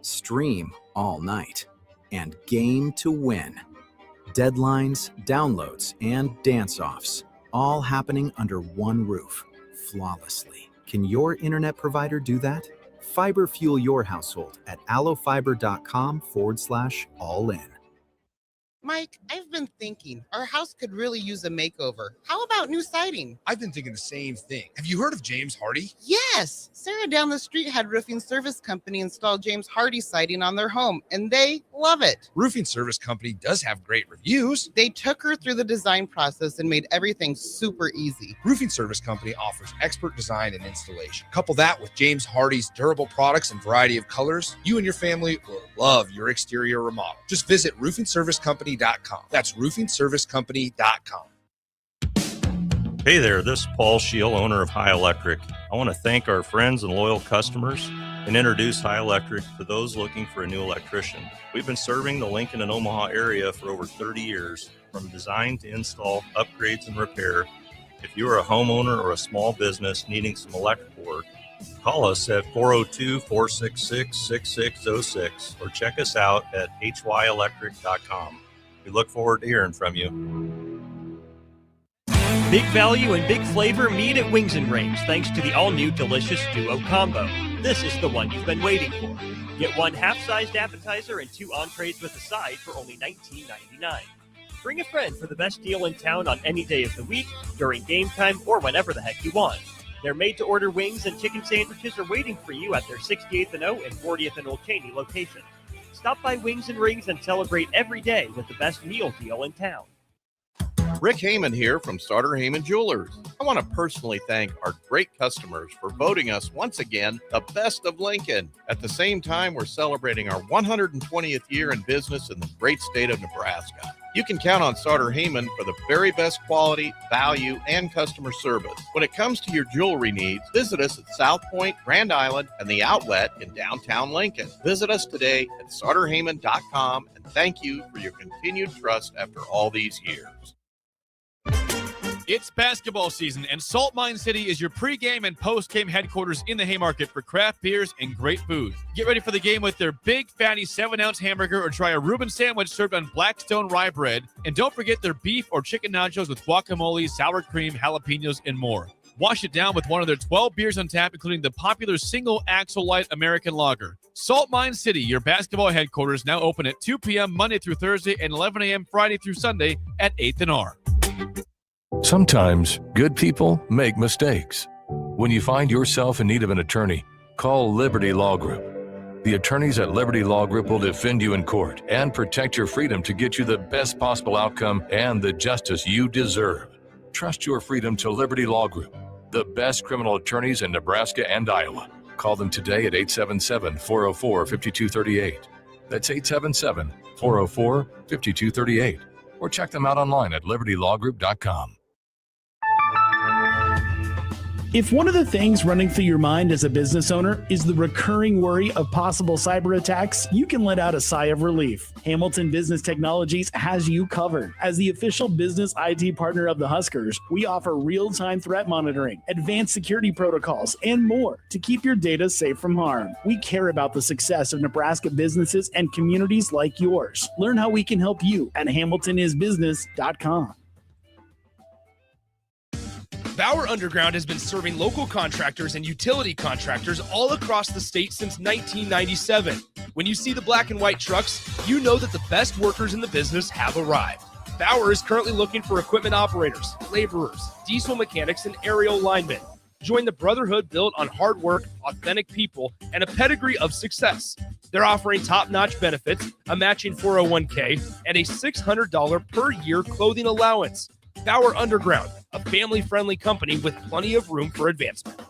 stream all night, and game to win. Deadlines, downloads, and dance-offs, all happening under one roof, flawlessly. Can your internet provider do that? Fiber fuel your household at allofiber.com/all-in. Mike, I've been thinking our house could really use a makeover. How about new siding? I've been thinking the same thing. Have you heard of James Hardy? Yes. Sarah down the street had Roofing Service Company install James Hardy siding on their home, and they love it. Roofing Service Company does have great reviews. They took her through the design process and made everything super easy. Roofing Service Company offers expert design and installation. Couple that with James Hardy's durable products and variety of colors, you and your family will love your exterior remodel. Just visit roofingservicecompany.com. That's roofingservicecompany.com. Hey there, this is Paul Scheel, owner of High Electric. I want to thank our friends and loyal customers and introduce High Electric to those looking for a new electrician. We've been serving the Lincoln and Omaha area for over 30 years, from design to install, upgrades, and repair. If you are a homeowner or a small business needing some electrical work, call us at 402-466-6606 or check us out at hyelectric.com. We look forward to hearing from you. Big value and big flavor meet at Wings and Rings thanks to the all-new delicious Duo Combo. This is the one you've been waiting for. Get one half-sized appetizer and 2 entrees with a side for only $19.99. Bring a friend for the best deal in town on any day of the week, during game time, or whenever the heck you want. Their made-to-order wings and chicken sandwiches are waiting for you at their 68th and O and 40th and Old Cheney locations. Stop by Wings and Rings and celebrate every day with the best meal deal in town. Rick Heyman here from Starter Heyman Jewelers. I want to personally thank our great customers for voting us once again the best of Lincoln. At the same time, we're celebrating our 120th year in business in the great state of Nebraska. You can count on Starter Heyman for the very best quality, value, and customer service. When it comes to your jewelry needs, visit us at South Point, Grand Island, and the Outlet in downtown Lincoln. Visit us today at starterheyman.com, and thank you for your continued trust after all these years. It's basketball season, and Salt Mine City is your pregame and postgame headquarters in the Haymarket for craft beers and great food. Get ready for the game with their big, fatty 7-ounce hamburger or try a Reuben sandwich served on Blackstone rye bread. And don't forget their beef or chicken nachos with guacamole, sour cream, jalapenos, and more. Wash it down with one of their 12 beers on tap, including the popular Single Axle Light American Lager. Salt Mine City, your basketball headquarters, now open at 2 p.m. Monday through Thursday and 11 a.m. Friday through Sunday at 8th and R. Sometimes good people make mistakes. When you find yourself in need of an attorney, call Liberty Law Group. The attorneys at Liberty Law Group will defend you in court and protect your freedom to get you the best possible outcome and the justice you deserve. Trust your freedom to Liberty Law Group, the best criminal attorneys in Nebraska and Iowa. Call them today at 877-404-5238. That's 877-404-5238. Or check them out online at libertylawgroup.com. If one of the things running through your mind as a business owner is the recurring worry of possible cyber attacks, you can let out a sigh of relief. Hamilton Business Technologies has you covered. As the official business IT partner of the Huskers, we offer real-time threat monitoring, advanced security protocols, and more to keep your data safe from harm. We care about the success of Nebraska businesses and communities like yours. Learn how we can help you at hamiltonisbusiness.com. Bauer Underground has been serving local contractors and utility contractors all across the state since 1997. When you see the black and white trucks, you know that the best workers in the business have arrived. Bauer is currently looking for equipment operators, laborers, diesel mechanics, and aerial linemen. Join the brotherhood built on hard work, authentic people, and a pedigree of success. They're offering top-notch benefits, a matching 401k, and a $600 per year clothing allowance. Bauer Underground, a family-friendly company with plenty of room for advancement.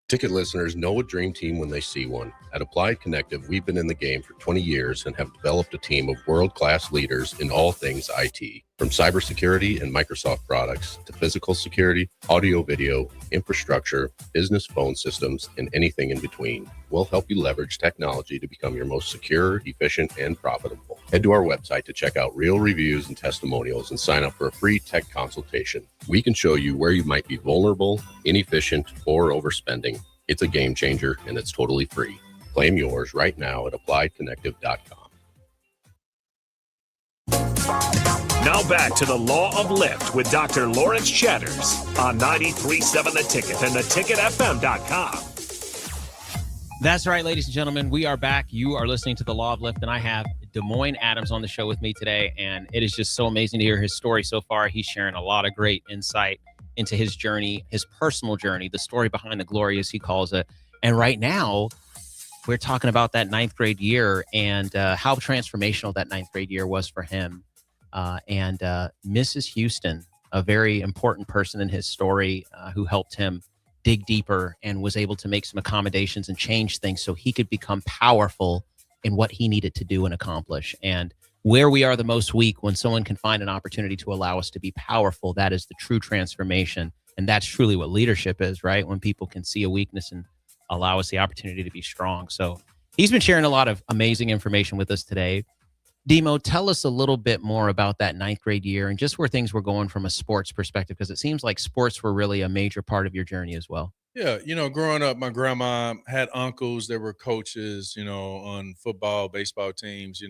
Ticket listeners know a dream team when they see one. At Applied Connective, we've been in the game for 20 years and have developed a team of world-class leaders in all things IT. From cybersecurity and Microsoft products to physical security, audio-video, infrastructure, business phone systems, and anything in between. We'll help you leverage technology to become your most secure, efficient, and profitable. Head to our website to check out real reviews and testimonials and sign up for a free tech consultation. We can show you where you might be vulnerable, inefficient, or overspending. It's a game changer, and it's totally free. Claim yours right now at appliedconnective.com. Now back to the Law of Lift with Dr. Lawrence Chatters on 93.7 The Ticket and theticketfm.com. That's right, ladies and gentlemen. We are back. You are listening to The Law of Lift, and I have Des Moines Adams on the show with me today, and it is just so amazing to hear his story so far. He's sharing a lot of great insight into his journey, his personal journey, the story behind the glory, as he calls it. And right now, we're talking about that ninth grade year and how transformational that ninth grade year was for him. And Mrs. Houston, a very important person in his story who helped him dig deeper and was able to make some accommodations and change things so he could become powerful in what he needed to do and accomplish. And where we are the most weak, when someone can find an opportunity to allow us to be powerful, that is the true transformation. And that's truly what leadership is, right? When people can see a weakness and allow us the opportunity to be strong. So he's been sharing a lot of amazing information with us today. Demo, tell us a little bit more about that ninth grade year and just where things were going from a sports perspective, because it seems like sports were really a major part of your journey as well. Yeah, growing up, my grandma had uncles that were coaches, on football, baseball teams.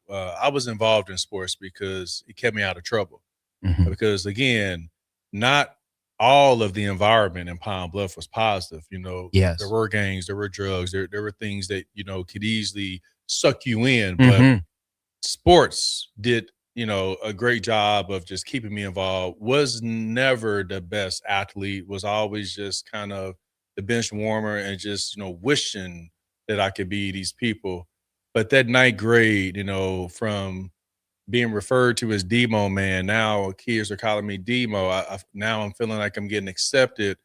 I was involved in sports because it kept me out of trouble. Mm-hmm. Because, again, not all of the environment in Pine Bluff was positive. Yes. There were gangs, there were drugs, there were things that, could easily suck you in. Mm-hmm. But sports did, a great job of just keeping me involved. Was never the best athlete, was always just kind of the bench warmer and just, wishing that I could be these people. But that ninth grade, from being referred to as Demo Man, now kids are calling me Demo. Now I'm feeling like I'm getting accepted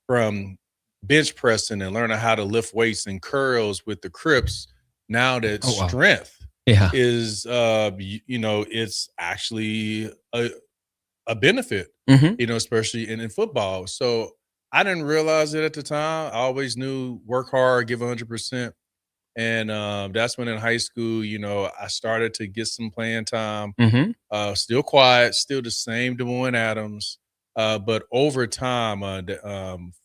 from bench pressing and learning how to lift weights and curls with the Crips. Now that strength is, it's actually a benefit, especially in football. So I didn't realize it at the time. I always knew work hard, give 100%. And that's when in high school, I started to get some playing time. Mm-hmm. Still quiet, still the same Des Moines Adams. But over time,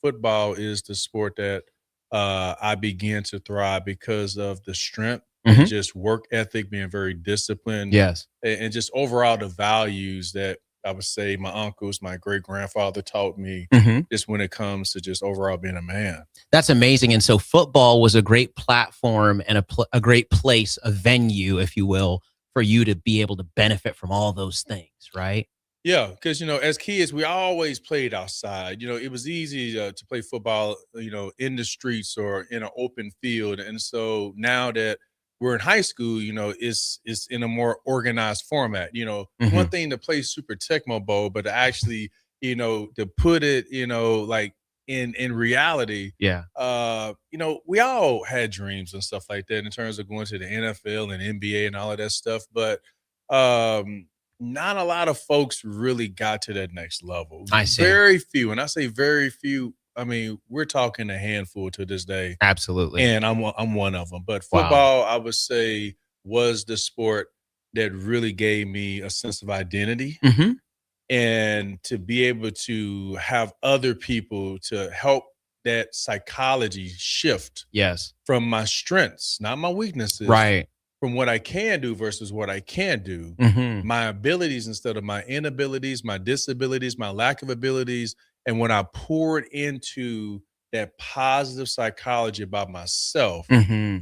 football is the sport that I began to thrive because of the strength. Mm-hmm. And just work ethic, being very disciplined. Yes. And just overall the values that I would say my uncles, my great-grandfather taught me, just when it comes to just overall being a man. That's amazing. And so football was a great platform and a great place, a venue, if you will, for you to be able to benefit from all those things, right? Yeah, because, as kids, we always played outside. It was easy to play football, in the streets or in an open field. And so now that we're in high school, it's in a more organized format. One thing to play Super Tecmo Bowl, but to actually, to put it, like in reality, we all had dreams and stuff like that in terms of going to the NFL and NBA and all of that stuff. But not a lot of folks really got to that next level. I see. Very few. And I say very few, I mean, we're talking a handful to this day. Absolutely. And I'm one of them. But football, I would say, was the sport that really gave me a sense of identity. Mm-hmm. And to be able to have other people to help that psychology shift. Yes. From my strengths, not my weaknesses. Right. From what I can do versus what I can't do. Mm-hmm. My abilities instead of my inabilities, my disabilities, my lack of abilities. And when I poured into that positive psychology about myself,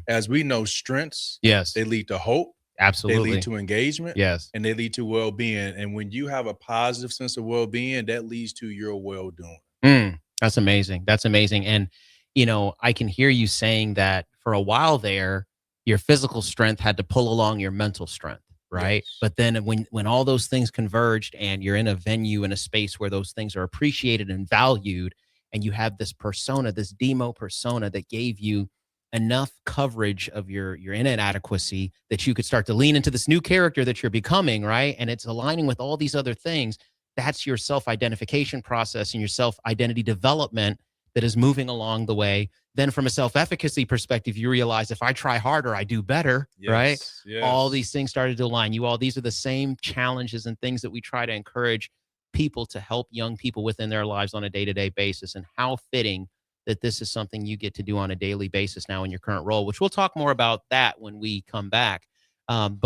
as we know, strengths, they lead to hope. Absolutely. They lead to engagement. Yes. And they lead to well-being. And when you have a positive sense of well-being, that leads to your well-doing. That's amazing. That's amazing. And, I can hear you saying that for a while there, your physical strength had to pull along your mental strength. Right. Yes. But then when all those things converged and you're in a venue, in a space where those things are appreciated and valued, and you have this persona, this Demo persona that gave you enough coverage of your inadequacy that you could start to lean into this new character that you're becoming. Right. And it's aligning with all these other things. That's your self-identification process and your self-identity development that is moving along the way. Then from a self-efficacy perspective, you realize if I try harder, I do better, right? Yes. All these things started to align. These are the same challenges and things that we try to encourage people to help young people within their lives on a day-to-day basis. And how fitting that this is something you get to do on a daily basis now in your current role, which we'll talk more about that when we come back. So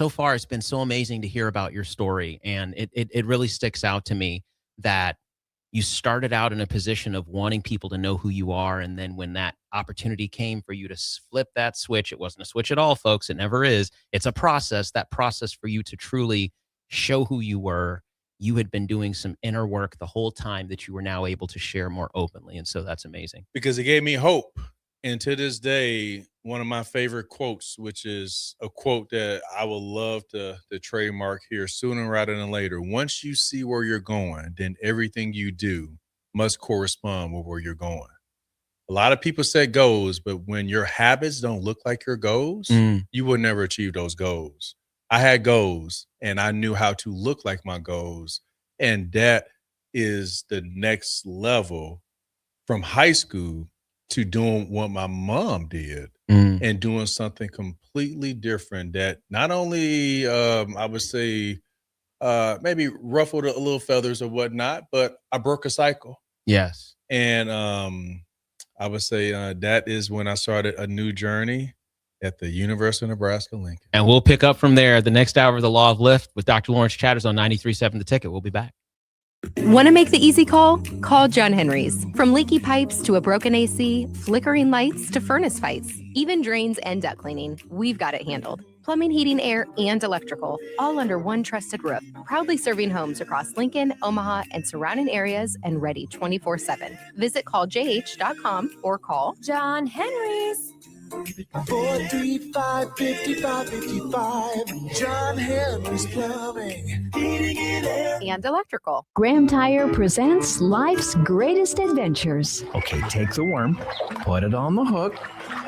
far it's been so amazing to hear about your story. And it really sticks out to me that you started out in a position of wanting people to know who you are. And then when that opportunity came for you to flip that switch, it wasn't a switch at all, folks. It never is. It's a process, that process for you to truly show who you were. You had been doing some inner work the whole time that you were now able to share more openly. And so that's amazing. Because it gave me hope. And to this day, one of my favorite quotes, which is a quote that I would love to trademark here sooner rather than later. Once you see where you're going, then everything you do must correspond with where you're going. A lot of people set goals, but when your habits don't look like your goals, you will never achieve those goals. I had goals and I knew how to look like my goals. And that is the next level from high school to doing what my mom did and doing something completely different that not only, I would say, maybe ruffled a little feathers or whatnot, but I broke a cycle. Yes. And I would say that is when I started a new journey at the University of Nebraska-Lincoln. And we'll pick up from there the next hour of The Law of Lift with Dr. Lawrence Chatters on 93.7 The Ticket. We'll be back. Want to make the easy call? Call John Henry's. From leaky pipes to a broken AC, flickering lights to furnace fights, even drains and duct cleaning, we've got it handled. Plumbing, heating, air, and electrical, all under one trusted roof. Proudly serving homes across Lincoln, Omaha, and surrounding areas and ready 24/7. Visit calljh.com or call John Henry's. 435-5555. John Henry's Plumbing, Heating and Air. And electrical. Graham Tire presents life's greatest adventures. Okay, take the worm, put it on the hook.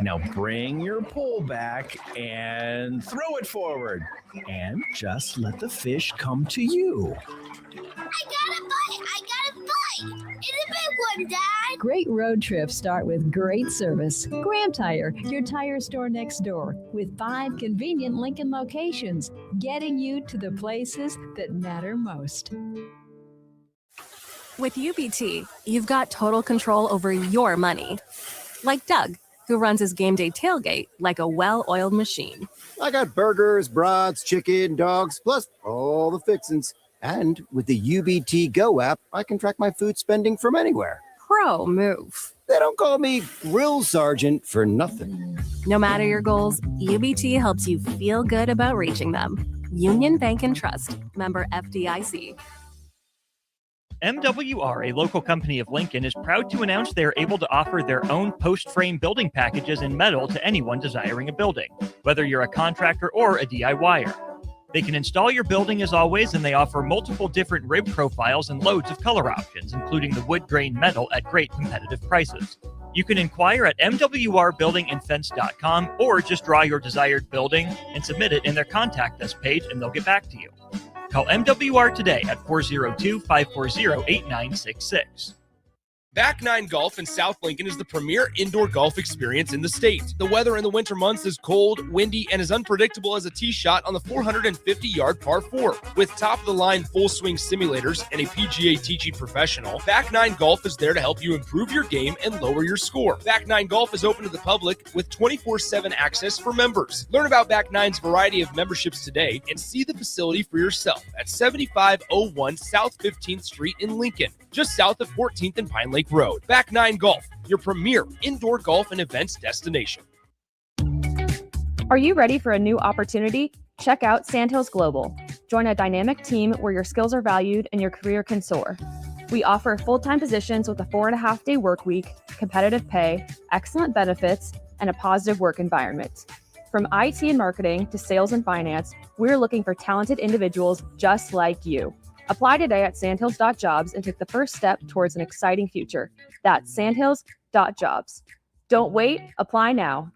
Now bring your pole back and throw it forward. And just let the fish come to you. I got a bite! It's a big one, Dad! Great road trips start with great service. Graham Tire, your tire store next door, with 5 convenient Lincoln locations, getting you to the places that matter most. With UBT, you've got total control over your money. Like Doug, who runs his game day tailgate like a well-oiled machine. I got burgers, brats, chicken, dogs, plus all the fixins. And with the UBT Go app, I can track my food spending from anywhere. Pro move. They don't call me Grill Sergeant for nothing. No matter your goals, UBT helps you feel good about reaching them. Union Bank and Trust. Member FDIC. MWR, a local company of Lincoln, is proud to announce they are able to offer their own post-frame building packages in metal to anyone desiring a building, whether you're a contractor or a DIYer. They can install your building as always, and they offer multiple different rib profiles and loads of color options, including the wood grain metal at great competitive prices. You can inquire at mwrbuildingandfence.com or just draw your desired building and submit it in their contact us page, and they'll get back to you. Call MWR today at 402-540-8966. Back Nine Golf in South Lincoln is the premier indoor golf experience in the state. The weather in the winter months is cold, windy, and as unpredictable as a tee shot on the 450-yard par 4. With top-of-the-line full-swing simulators and a PGA teaching professional, Back Nine Golf is there to help you improve your game and lower your score. Back Nine Golf is open to the public with 24/7 access for members. Learn about Back Nine's variety of memberships today and see the facility for yourself at 7501 South 15th Street in Lincoln, just south of 14th and Pine Lake Road. Back Nine Golf, your premier indoor golf and events destination. Are you ready for a new opportunity? Check out Sandhills Global. Join a dynamic team where your skills are valued and your career can soar. We offer full-time positions with a 4.5-day work week, competitive pay, excellent benefits, and a positive work environment. From IT and marketing to sales and finance, we're looking for talented individuals just like you. Apply today at sandhills.jobs and take the first step towards an exciting future. That's sandhills.jobs. Don't wait, apply now.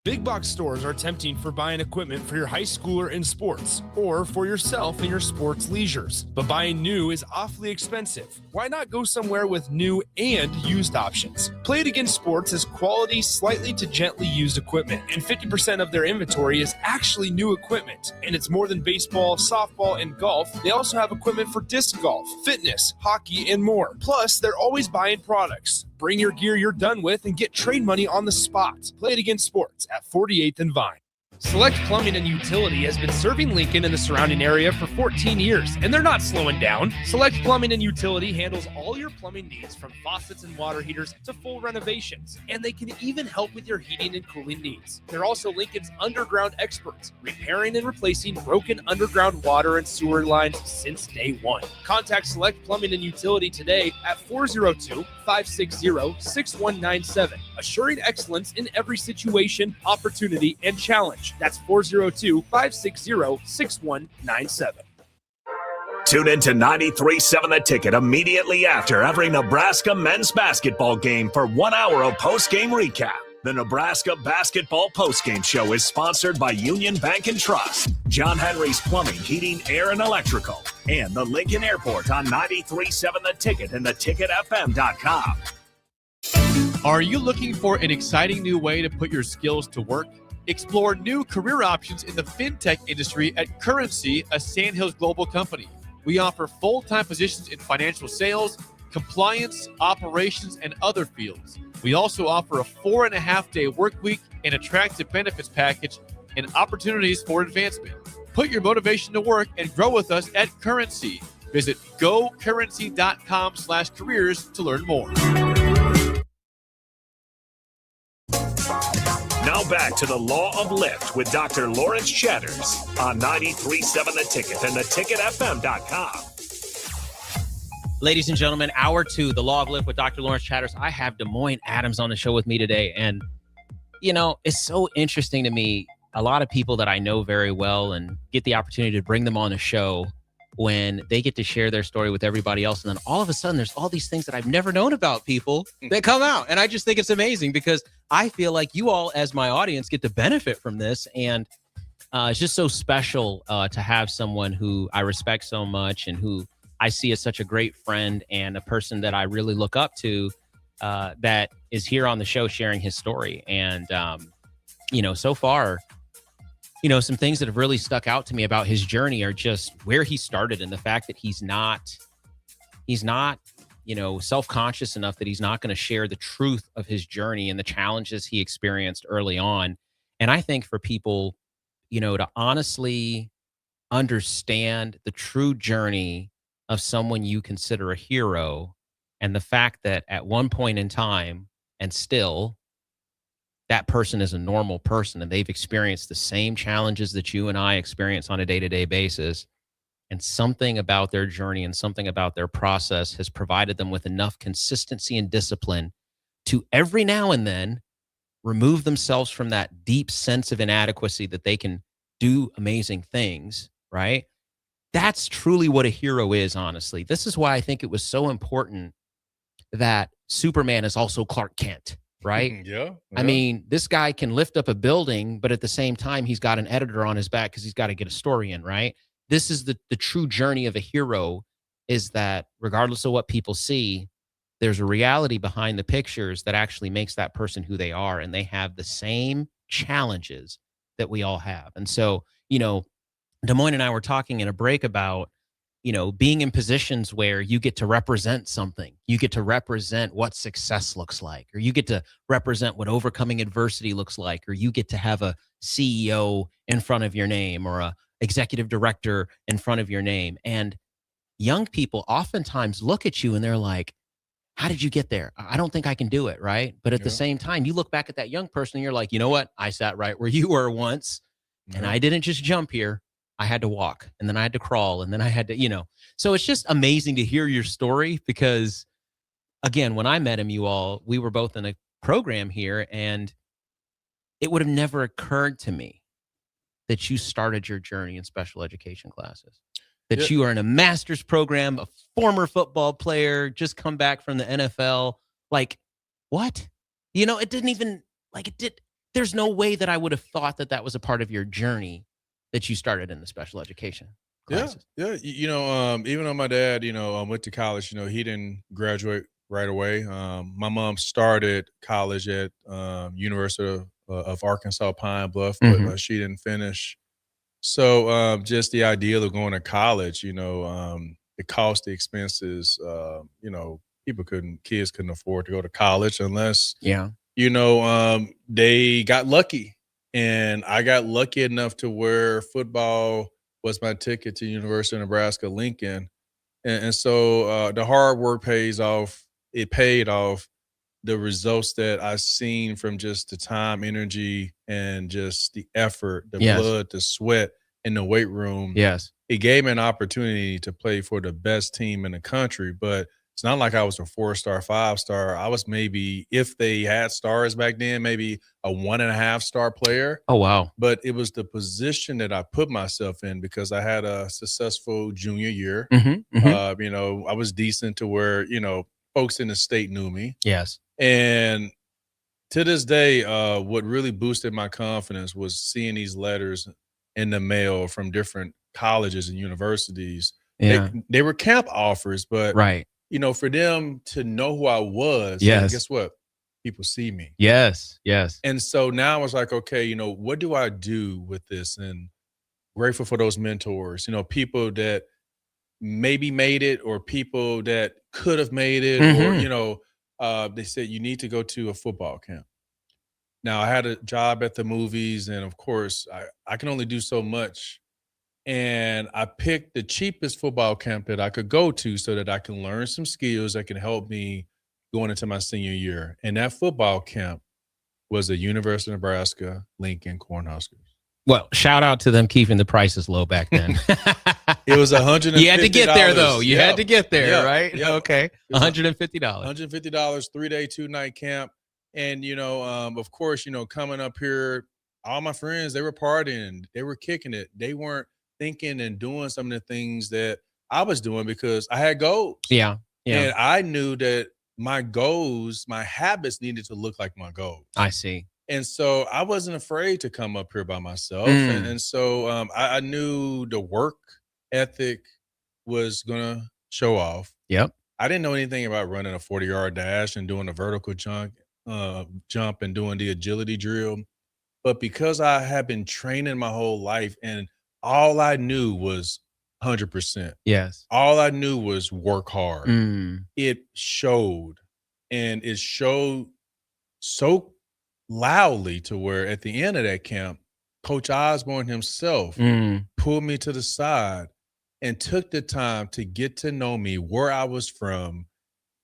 Big box stores are tempting for buying equipment for your high schooler in sports or for yourself in your sports leisures. But buying new is awfully expensive. Why not go somewhere with new and used options? Play It Again Sports has quality, slightly to gently used equipment, and 50% of their inventory is actually new equipment. And it's more than baseball, softball, and golf. They also have equipment for disc golf, fitness, hockey, and more. Plus, they're always buying products. Bring your gear you're done with and get trade money on the spot. Play It Again Sports at 48th and Vine. Select Plumbing and Utility has been serving Lincoln and the surrounding area for 14 years, and they're not slowing down. Select Plumbing and Utility handles all your plumbing needs from faucets and water heaters to full renovations, and they can even help with your heating and cooling needs. They're also Lincoln's underground experts, repairing and replacing broken underground water and sewer lines since day one. Contact Select Plumbing and Utility today at 402-560-6197, assuring excellence in every situation, opportunity, and challenge. That's 402-560-6197. Tune in to 93.7 The Ticket immediately after every Nebraska men's basketball game for 1 hour of post-game recap. The Nebraska Basketball Postgame Show is sponsored by Union Bank and Trust, John Henry's Plumbing, Heating, Air, and Electrical, and the Lincoln Airport on 93.7 The Ticket and theticketfm.com. Are you looking for an exciting new way to put your skills to work? Explore new career options in the fintech industry at Currency, a Sandhills Global company. We offer full-time positions in financial sales, compliance, operations, and other fields. We also offer a 4.5-day work week, an attractive benefits package, and opportunities for advancement. Put your motivation to work and grow with us at Currency. Visit gocurrency.com/careers to learn more. Now back to the Law of Lift with Dr. Lawrence Chatters on 93.7 The Ticket and theticketfm.com. Ladies and gentlemen, hour 2, the Law of Lift with Dr. Lawrence Chatters. I have Des Moines Adams on the show with me today. And, you know, it's so interesting to me. A lot of people that I know very well and get the opportunity to bring them on the show when they get to share their story with everybody else. And then all of a sudden, there's all these things that I've never known about people that come out. And I just think it's amazing because I feel like you all, as my audience, get to benefit from this. And it's just so special to have someone who I respect so much and who I see as such a great friend and a person that I really look up to that is here on the show sharing his story. And, you know, so far, you know, some things that have really stuck out to me about his journey are just where he started and the fact that he's not, you know, self-conscious enough that he's not going to share the truth of his journey and the challenges he experienced early on. And I think for people, you know, to honestly understand the true journey of someone you consider a hero and the fact that at one point in time and still that person is a normal person and they've experienced the same challenges that you and I experience on a day-to-day basis. And something about their journey and something about their process has provided them with enough consistency and discipline to every now and then remove themselves from that deep sense of inadequacy that they can do amazing things, right? That's truly what a hero is, honestly. This is why I think it was so important that Superman is also Clark Kent. Right? Yeah. I mean, this guy can lift up a building, but at the same time, he's got an editor on his back because he's got to get a story in, right? This is the true journey of a hero, is that regardless of what people see, there's a reality behind the pictures that actually makes that person who they are. And they have the same challenges that we all have. And so, you know, Des Moines and I were talking in a break about, you know, being in positions where you get to represent something, you get to represent what success looks like, or you get to represent what overcoming adversity looks like, or you get to have a CEO in front of your name or a executive director in front of your name. And young people oftentimes look at you and they're like, how did you get there? I don't think I can do it. Right. But at the same time, you look back at that young person and you're like, you know what? I sat right where you were once and I didn't just jump here. I had to walk and then I had to crawl and then I had to, you know, so it's just amazing to hear your story because again, when I met him, you all, we were both in a program here and it would have never occurred to me that you started your journey in special education classes, that you are in a master's program, a former football player, just come back from the NFL. Like what? You know, it didn't even like it did. there's no way that I would have thought that that was a part of your journey that you started in the special education classes. Yeah. Even though my dad, went to college, he didn't graduate right away. My mom started college at University of Arkansas Pine Bluff, but she didn't finish. So just the idea of going to college, the cost, the expenses, kids couldn't afford to go to college unless, they got lucky. And I got lucky enough to where football was my ticket to University of Nebraska-Lincoln. And so the hard work pays off. It paid off. The results that I seen from just the time, energy, and just the effort, the blood, the sweat in the weight room. Yes. It gave me an opportunity to play for the best team in the country, but it's not like I was a 4-star, 5-star. I was maybe, if they had stars back then, maybe a 1.5-star player. Oh, wow. But it was the position that I put myself in because I had a successful junior year. I was decent to where, folks in the state knew me. Yes. And to this day, what really boosted my confidence was seeing these letters in the mail from different colleges and universities. Yeah. They were camp offers, but right. For them to know who I was, yes. Guess what? People see me. Yes, yes. And so now I was like, okay, what do I do with this? And grateful for those mentors, people that maybe made it or people that could have made it or, they said, you need to go to a football camp. Now, I had a job at the movies, and of course, I can only do so much. And I picked the cheapest football camp that I could go to so that I can learn some skills that can help me going into my senior year. And that football camp was the University of Nebraska-Lincoln Cornhuskers. Well, shout out to them keeping the prices low back then. It was $150. You had to get there, though. You had to get there, right? Yep. Okay. $150. $150, 3-day, 2-night camp. And, of course, coming up here, all my friends, they were partying. They were kicking it. They weren't thinking and doing some of the things that I was doing because I had goals. Yeah. And I knew that my goals, my habits needed to look like my goals. I see. And so I wasn't afraid to come up here by myself. And so I knew the work ethic was going to show off. Yep. I didn't know anything about running a 40-yard dash and doing a vertical jump and doing the agility drill. But because I had been training my whole life and all I knew was 100%. Yes. All I knew was work hard. It showed. And it showed so loudly to where at the end of that camp, Coach Osborne himself pulled me to the side and took the time to get to know me, where I was from,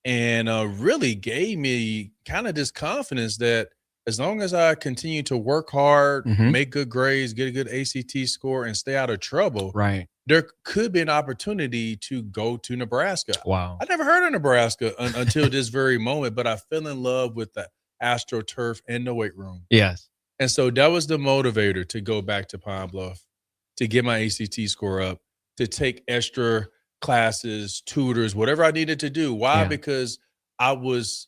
and really gave me kind of this confidence that as long as I continue to work hard, make good grades, get a good ACT score, and stay out of trouble, right, there could be an opportunity to go to Nebraska. Wow. I never heard of Nebraska until this very moment, but I fell in love with the AstroTurf and the weight room. Yes. And so that was the motivator to go back to Pine Bluff, to get my ACT score up, to take extra classes, tutors, whatever I needed to do. Why? Yeah. Because I was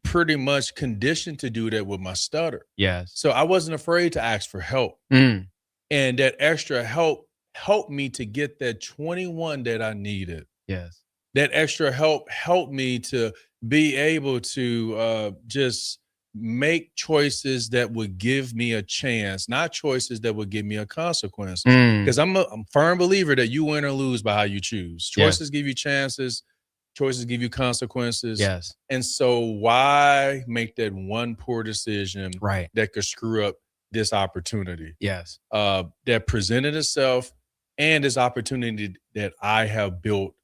pretty much conditioned to do that with my stutter. Yes. So I wasn't afraid to ask for help. And that extra help helped me to get that 21 that I needed. Yes. That extra help helped me to be able to just make choices that would give me a chance, not choices that would give me a consequence. Because I'm a firm believer that you win or lose by how you choose. Choices give you chances. Choices give you consequences. Yes. And so why make that one poor decision that could screw up this opportunity? Yes. That presented itself and this opportunity that I have built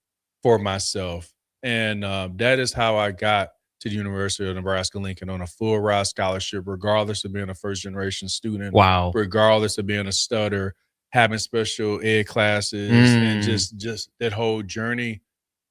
for myself. And that is how I got to the University of Nebraska-Lincoln on a full ride scholarship, regardless of being a first-generation student. Wow. Regardless of being a stutter, having special ed classes, and just that whole journey.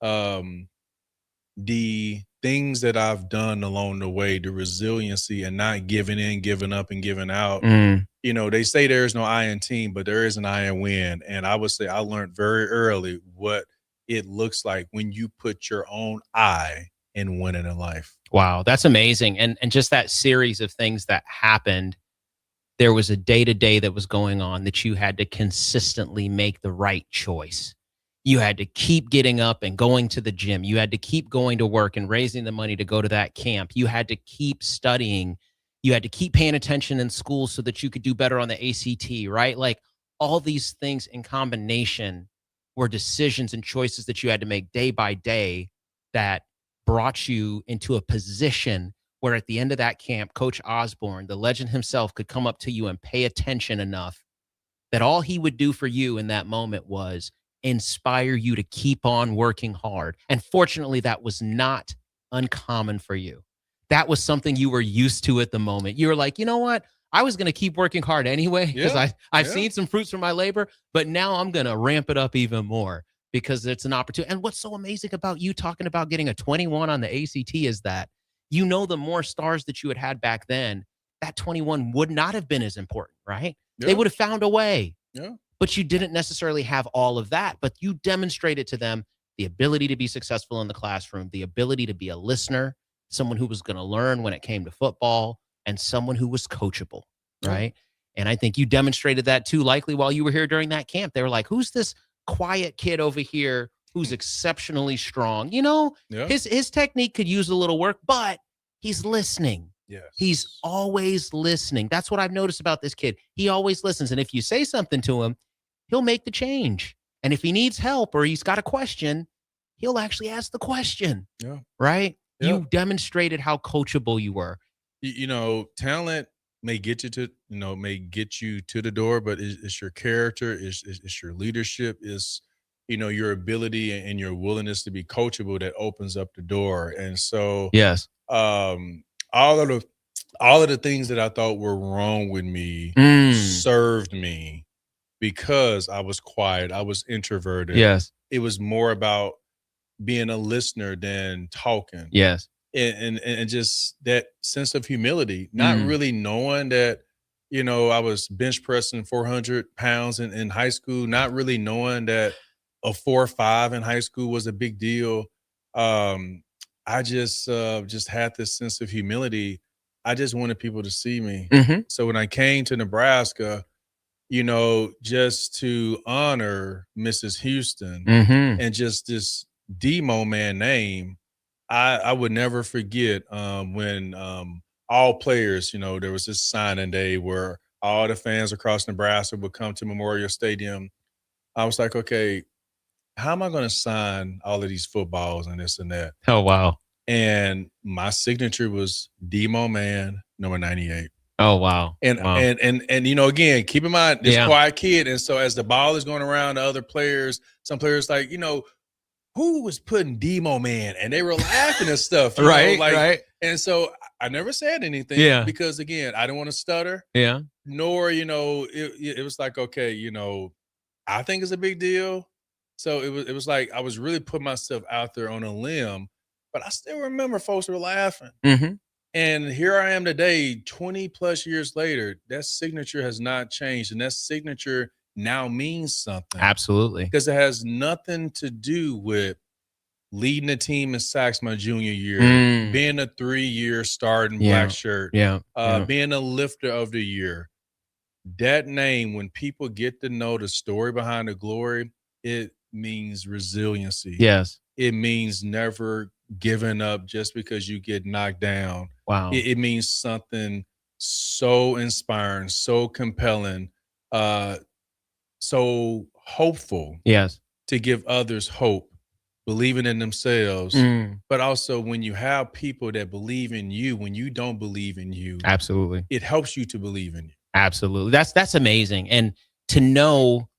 The things that I've done along the way, the resiliency and not giving in, giving up, and giving out. They say there is no I in team, but there is an I in win. And I would say I learned very early what it looks like when you put your own I and winning in life. Wow, that's amazing. And just that series of things that happened, there was a day-to-day that was going on that you had to consistently make the right choice. You had to keep getting up and going to the gym. You had to keep going to work and raising the money to go to that camp. You had to keep studying. You had to keep paying attention in school so that you could do better on the ACT, right? Like all these things in combination were decisions and choices that you had to make day by day that brought you into a position where at the end of that camp, Coach Osborne, the legend himself, could come up to you and pay attention enough that all he would do for you in that moment was inspire you to keep on working hard. And fortunately, that was not uncommon for you. That was something you were used to at the moment. You were like, you know what? I was going to keep working hard anyway because I've seen some fruits from my labor, but now I'm going to ramp it up even more because it's an opportunity. And what's so amazing about you talking about getting a 21 on the ACT is that, you know, the more stars that you had back then, that 21 would not have been as important, right? Yeah. They would have found a way. Yeah. But you didn't necessarily have all of that, but you demonstrated to them the ability to be successful in the classroom, the ability to be a listener, someone who was going to learn when it came to football, and someone who was coachable, right? And I think you demonstrated that too, likely while you were here during that camp. They were like, who's this quiet kid over here who's exceptionally strong? You know, his technique could use a little work, but he's listening. Yes. He's always listening. That's what I've noticed about this kid. He always listens. And if you say something to him, he'll make the change. And if he needs help or he's got a question, he'll actually ask the question. Yeah. Right? Yeah. You demonstrated how coachable you were. You know, talent may get you to, the door, but it's your character, it's your leadership, it's, your ability and your willingness to be coachable that opens up the door. And so, yes, all of the things that I thought were wrong with me served me because I was quiet. I was introverted. Yes. It was more about being a listener than talking. Yes. And just that sense of humility, not really knowing that, I was bench pressing 400 pounds in high school, not really knowing that a 4.5 in high school was a big deal. I just had this sense of humility. I just wanted people to see me. So when I came to Nebraska, just to honor Mrs. Houston and just this Demo man name, I would never forget when all players, there was this signing day where all the fans across Nebraska would come to Memorial Stadium. I was like, okay, how am I going to sign all of these footballs and this and that? Oh, wow. And my signature was Demo man, number 98. Oh, wow. And again, keep in mind this quiet kid. And so as the ball is going around to other players, some players like, who was putting Demo man? And they were laughing and stuff. Right. And so I never said anything because again, I didn't want to stutter. Yeah. Nor, it was like, okay, I think it's a big deal. So it was like I was really putting myself out there on a limb, but I still remember folks were laughing. And here I am today, 20 plus years later, that signature has not changed. And that signature now means something. Absolutely. Because it has nothing to do with leading the team in sacks my junior year, being a 3-year starting black shirt, being a lifter of the year. That name, when people get to know the story behind the glory, it means resiliency. Yes. It means never giving up just because you get knocked down. Wow. It means something so inspiring, so compelling, so hopeful. Yes. To give others hope, believing in themselves, but also when you have people that believe in you, when you don't believe in you, absolutely, it helps you to believe in you. Absolutely. That's amazing. And to know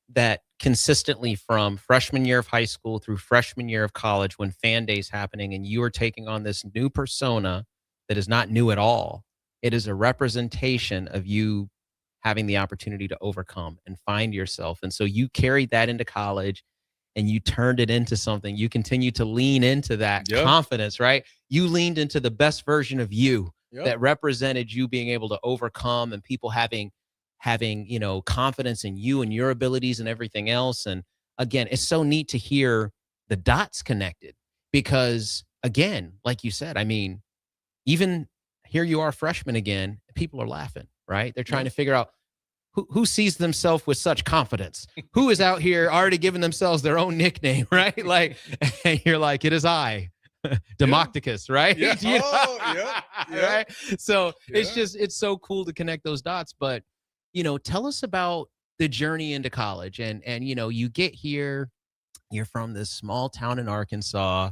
that consistently from freshman year of high school through freshman year of college, when fan day is happening and you are taking on this new persona that is not new at all, it is a representation of you having the opportunity to overcome and find yourself. And so you carried that into college and you turned it into something. You continue to lean into that confidence, right? You leaned into the best version of you that represented you being able to overcome and people having, confidence in you and your abilities and everything else. And again, it's so neat to hear the dots connected because again, like you said, I mean, even here you are, freshman again, people are laughing, right? They're trying to figure out who sees themselves with such confidence, who is out here already giving themselves their own nickname, right? Like, and you're like, it is I, Democticus, right? Yeah. You know? Oh, yeah. Right? So it's so cool to connect those dots. But, tell us about the journey into college and, you get here, you're from this small town in Arkansas,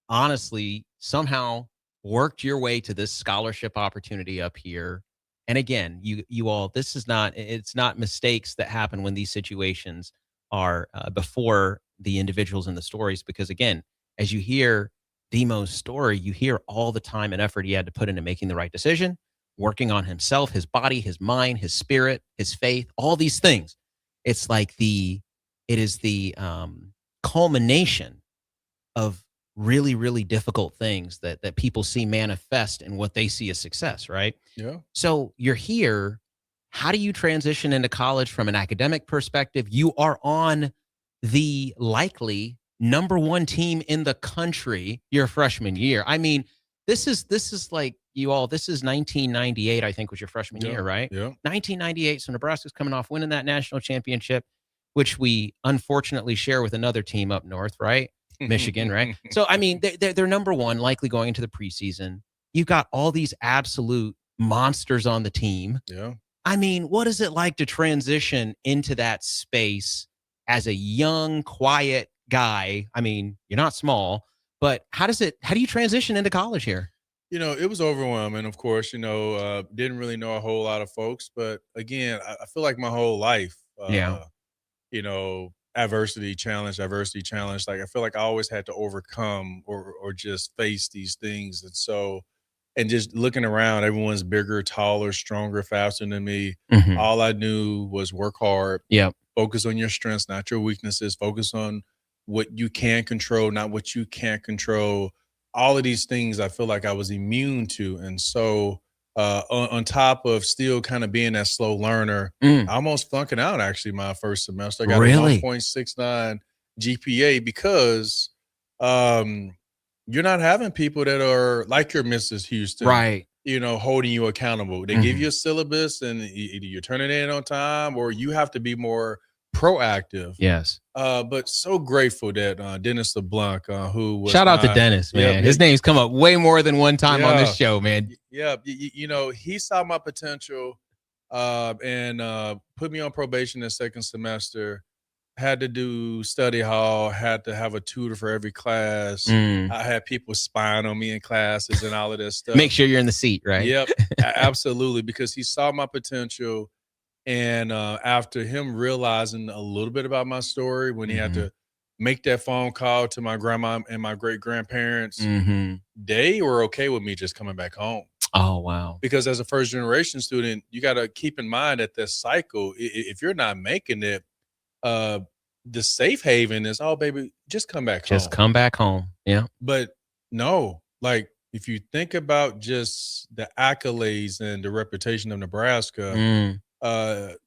honestly, somehow worked your way to this scholarship opportunity up here. And again, you all, it's not mistakes that happen when these situations are before the individuals in the stories, because again, as you hear Demo's story, you hear all the time and effort he had to put into making the right decision, working on himself, his body, his mind, his spirit, his faith, all these things. It's like it is the culmination of really, really difficult things that people see manifest in what they see as success, right? Yeah. So you're here. How do you transition into college from an academic perspective? You are on the likely number one team in the country your freshman year. I mean, this is like this is 1998, I think, was your freshman year, right? Yeah. 1998. So Nebraska's coming off winning that national championship, which we unfortunately share with another team up north, right? Michigan, right? So, I mean, they're number one, likely going into the preseason. You've got all these absolute monsters on the team. Yeah. I mean, what is it like to transition into that space as a young, quiet guy? I mean, you're not small, but how do you transition into college here? It was overwhelming, of course, didn't really know a whole lot of folks, but again, I feel like my whole life, adversity challenge. Like, I feel like I always had to overcome or just face these things. And so, and just looking around, everyone's bigger, taller, stronger, faster than me. Mhm. All I knew was work hard. Yep. Focus on your strengths, not your weaknesses. Focus on what you can control, not what you can't control. All of these things I feel like I was immune to. And so, on top of still kind of being that slow learner, I almost flunking out actually my first semester. I got a 1.69 GPA because you're not having people that are like your Mrs. Houston, right? Holding you accountable. They give you a syllabus and either you're turning it in on time or you have to be more proactive. Yes. But so grateful that Dennis LeBlanc, who was shout out to Dennis, man. His name's come up way more than one time on this show, man. Yeah, he saw my potential and put me on probation the second semester. Had to do study hall, had to have a tutor for every class. I had people spying on me in classes and all of this stuff. Make sure you're in the seat, right? Yep, absolutely, because he saw my potential. And after him realizing a little bit about my story, when he had to make that phone call to my grandma and my great-grandparents, they were okay with me just coming back home. Oh, wow. Because as a first-generation student, you got to keep in mind that this cycle, if you're not making it, the safe haven is, oh, baby, just come back home. Just come back home. Yeah. But no, like, if you think about just the accolades and the reputation of Nebraska,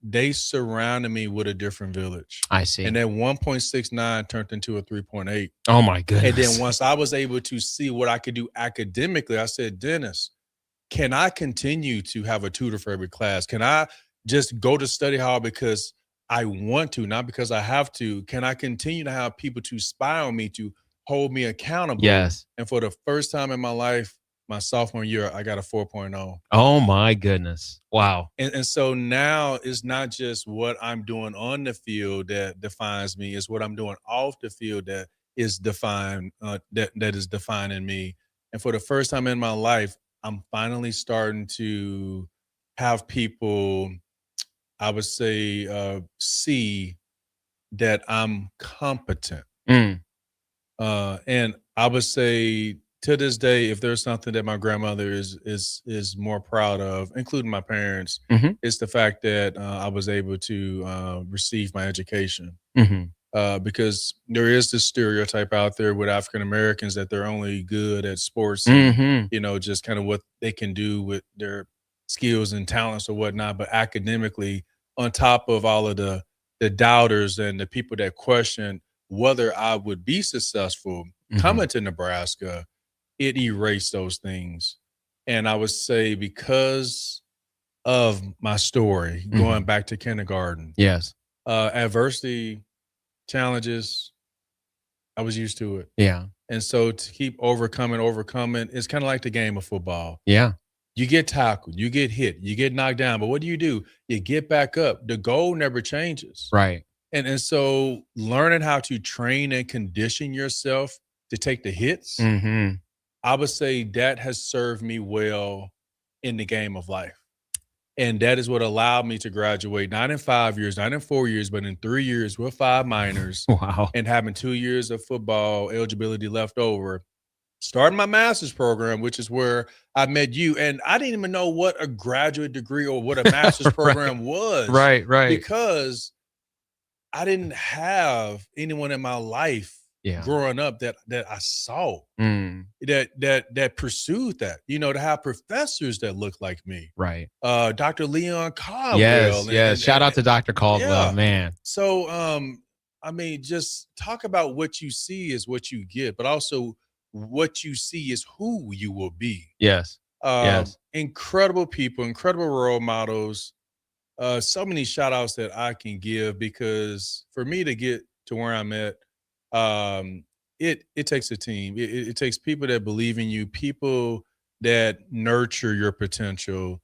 they surrounded me with a different village. I see. And that 1.69 turned into a 3.8. Oh my goodness. And then once I was able to see what I could do academically, I said, Dennis, can I continue to have a tutor for every class? Can I just go to study hall because I want to, not because I have to? Can I continue to have people to spy on me, to hold me accountable? Yes. And for the first time in my life, my sophomore year, I got a 4.0. Oh my goodness. Wow. And so now it's not just what I'm doing on the field that defines me, it's what I'm doing off the field that is defined, that is defining me. And for the first time in my life, I'm finally starting to have people, I would say, see that I'm competent. And I would say, to this day, if there's something that my grandmother is more proud of, including my parents, it's the fact that I was able to receive my education. Because there is this stereotype out there with African Americans that they're only good at sports, and, just kind of what they can do with their skills and talents or whatnot. But academically, on top of all of the doubters and the people that question whether I would be successful coming to Nebraska, it erased those things. And I would say because of my story, going back to kindergarten, Yes. adversity, challenges, I was used to it. Yeah. And so to keep overcoming, it's kind of like the game of football. Yeah. You get tackled, you get hit, you get knocked down, but what do? You get back up. The goal never changes. Right. And so learning how to train and condition yourself to take the hits, I would say that has served me well in the game of life. And that is what allowed me to graduate, not in 5 years, not in 4 years, but in 3 years with 5 minors. Wow. And having 2 years of football eligibility left over. Starting my master's program, which is where I met you. And I didn't even know what a graduate degree or what a master's program was. Right. Because I didn't have anyone in my life growing up that I saw that pursued that, to have professors that look like me. Right. Dr. Leon Caldwell. Yes. Shout out to Dr. Caldwell, man. So, I mean, just talk about what you see is what you get, but also what you see is who you will be. Yes. Incredible people, incredible role models. So many shout outs that I can give, because for me to get to where I'm at, it takes a team. It takes people that believe in you, people that nurture your potential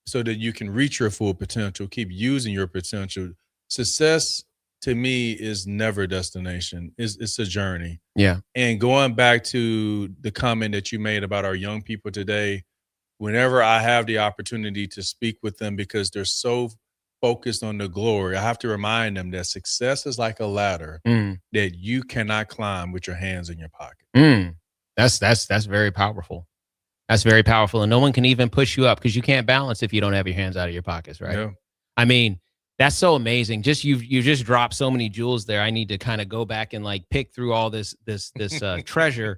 so that you can reach your full potential, keep using your potential. Success to me is never a destination. It's a journey. Yeah. And going back to the comment that you made about our young people today, whenever I have the opportunity to speak with them, because they're so focused on the glory, I have to remind them that success is like a ladder that you cannot climb with your hands in your pocket. That's very powerful. That's very powerful. And no one can even push you up because you can't balance if you don't have your hands out of your pockets, right? Yeah. I mean, that's so amazing. Just you just dropped so many jewels there. I need to kind of go back and like pick through all this treasure.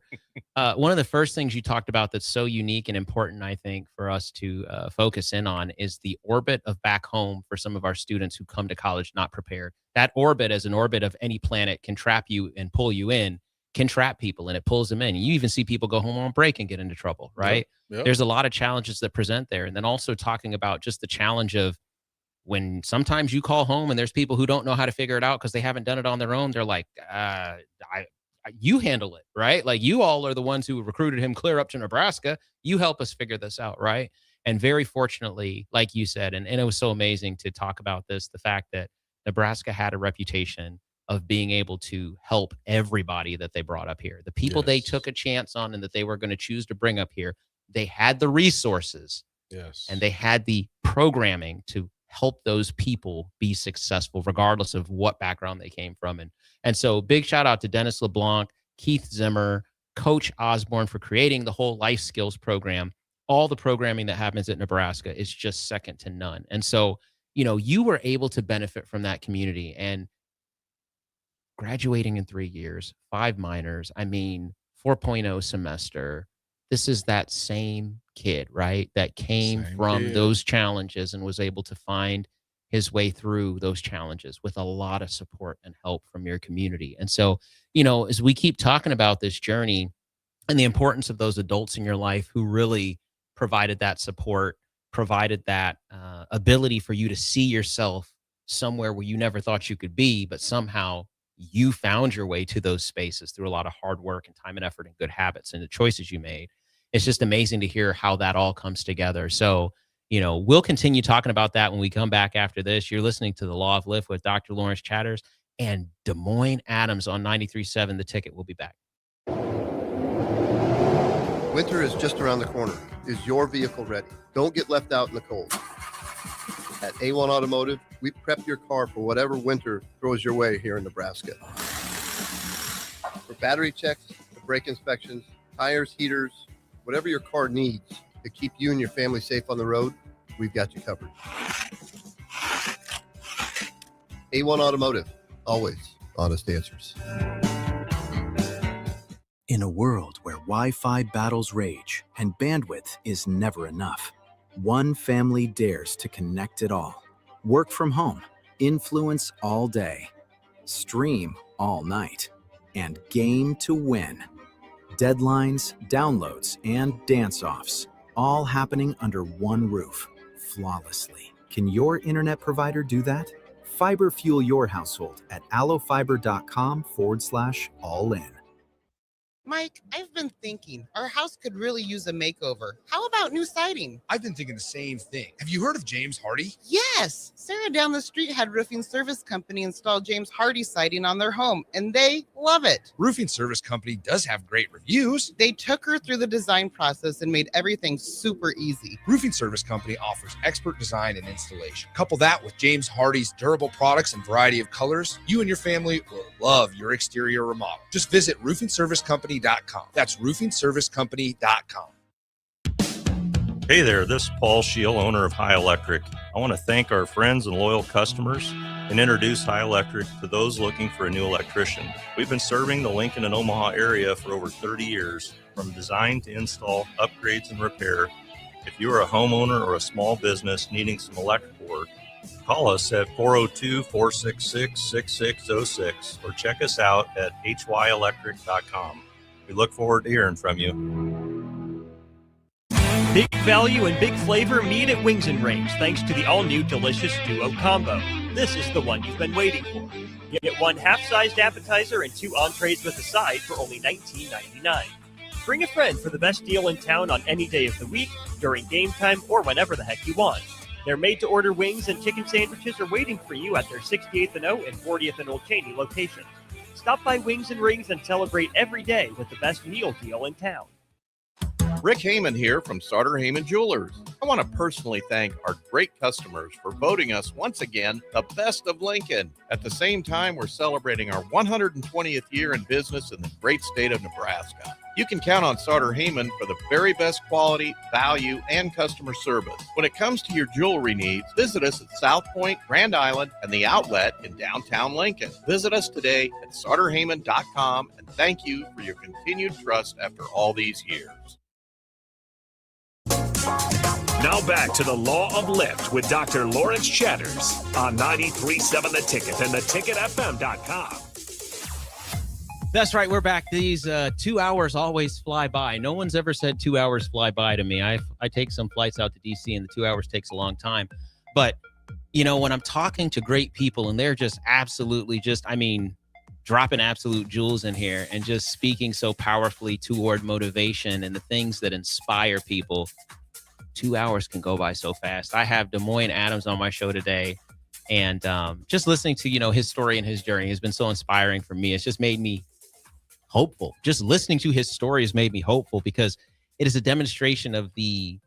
One of the first things you talked about that's so unique and important, I think, for us to focus in on is the orbit of back home for some of our students who come to college not prepared. That orbit, as an orbit of any planet, can trap you and pull you in, can trap people, and it pulls them in. You even see people go home on break and get into trouble, right? Yep. There's a lot of challenges that present there. And then also talking about just the challenge of when sometimes you call home and there's people who don't know how to figure it out because they haven't done it on their own. They're like, you handle it, right? Like, you all are the ones who recruited him clear up to Nebraska. You help us figure this out, right? And very fortunately, like you said, and it was so amazing to talk about this, the fact that Nebraska had a reputation of being able to help everybody that they brought up here. The people they took a chance on and that they were going to choose to bring up here, they had the resources and they had the programming to help those people be successful, regardless of what background they came from. And so big shout out to Dennis LeBlanc, Keith Zimmer, Coach Osborne for creating the whole life skills program. All the programming that happens at Nebraska is just second to none. And so, you were able to benefit from that community, and graduating in 3 years, 5 minors, 4.0 semester. This is that same kid, right? That came from those challenges and was able to find his way through those challenges with a lot of support and help from your community. And so, as we keep talking about this journey and the importance of those adults in your life who really provided that support, provided that ability for you to see yourself somewhere where you never thought you could be, but somehow you found your way to those spaces through a lot of hard work and time and effort and good habits and the choices you made. It's just amazing to hear how that all comes together. So, we'll continue talking about that when we come back after this. You're listening to The Law of Lift with Dr. Lawrence Chatters and Des Moines Adams on 93.7 The Ticket. We'll be back. Winter is just around the corner. Is your vehicle ready? Don't get left out in the cold. At A1 Automotive, we prep your car for whatever winter throws your way here in Nebraska. For battery checks, for brake inspections, tires, heaters, whatever your car needs to keep you and your family safe on the road, we've got you covered. A1 Automotive, always honest answers. In a world where Wi-Fi battles rage and bandwidth is never enough, one family dares to connect it all. Work from home, influence all day, stream all night, and game to win. Deadlines, downloads, and dance-offs, all happening under one roof, flawlessly. Can your internet provider do that? Fiber fuel your household at allofiber.com/all-in. Mike, I've been thinking our house could really use a makeover. How about new siding? I've been thinking the same thing. Have you heard of James Hardy? Yes. Sarah down the street had Roofing Service Company install James Hardy siding on their home, and they love it. Roofing Service Company does have great reviews. They took her through the design process and made everything super easy. Roofing Service Company offers expert design and installation. Couple that with James Hardy's durable products and variety of colors, you and your family will love your exterior remodel. Just visit roofingservicecompany.com. That's roofingservicecompany.com. Hey there, this is Paul Scheel, owner of High Electric. I want to thank our friends and loyal customers and introduce High Electric to those looking for a new electrician. We've been serving the Lincoln and Omaha area for over 30 years, from design to install, upgrades, and repair. If you are a homeowner or a small business needing some electrical work, call us at 402-466-6606 or check us out at hyelectric.com. We look forward to hearing from you. Big value and big flavor meet at Wings and Rings thanks to the all-new delicious Duo Combo. This is the one you've been waiting for. Get one half-sized appetizer and 2 entrees with a side for only $19.99. Bring a friend for the best deal in town on any day of the week, during game time, or whenever the heck you want. Their made-to-order wings and chicken sandwiches are waiting for you at their 68th and O and 40th and Old Cheney locations. Stop by Wings and Rings and celebrate every day with the best meal deal in town. Rick Heyman here from Starter Heyman Jewelers. I want to personally thank our great customers for voting us once again the best of Lincoln. At the same time, we're celebrating our 120th year in business in the great state of Nebraska. You can count on Starter Heyman for the very best quality, value, and customer service. When it comes to your jewelry needs, visit us at South Point, Grand Island, and the Outlet in downtown Lincoln. Visit us today at starterheyman.com, and thank you for your continued trust after all these years. Now back to the Law of Lift with Dr. Lawrence Chatters on 93.7 The Ticket and theticketfm.com. That's right. We're back. These 2 hours always fly by. No one's ever said 2 hours fly by to me. I take some flights out to DC and the 2 hours takes a long time. But, you know, when I'm talking to great people and they're just absolutely dropping absolute jewels in here and just speaking so powerfully toward motivation and the things that inspire people, 2 hours can go by so fast. I have Des Moines Adams on my show today, and just listening to, his story and his journey has been so inspiring for me. It's just made me hopeful. Just listening to his story has made me hopeful, because it is a demonstration of the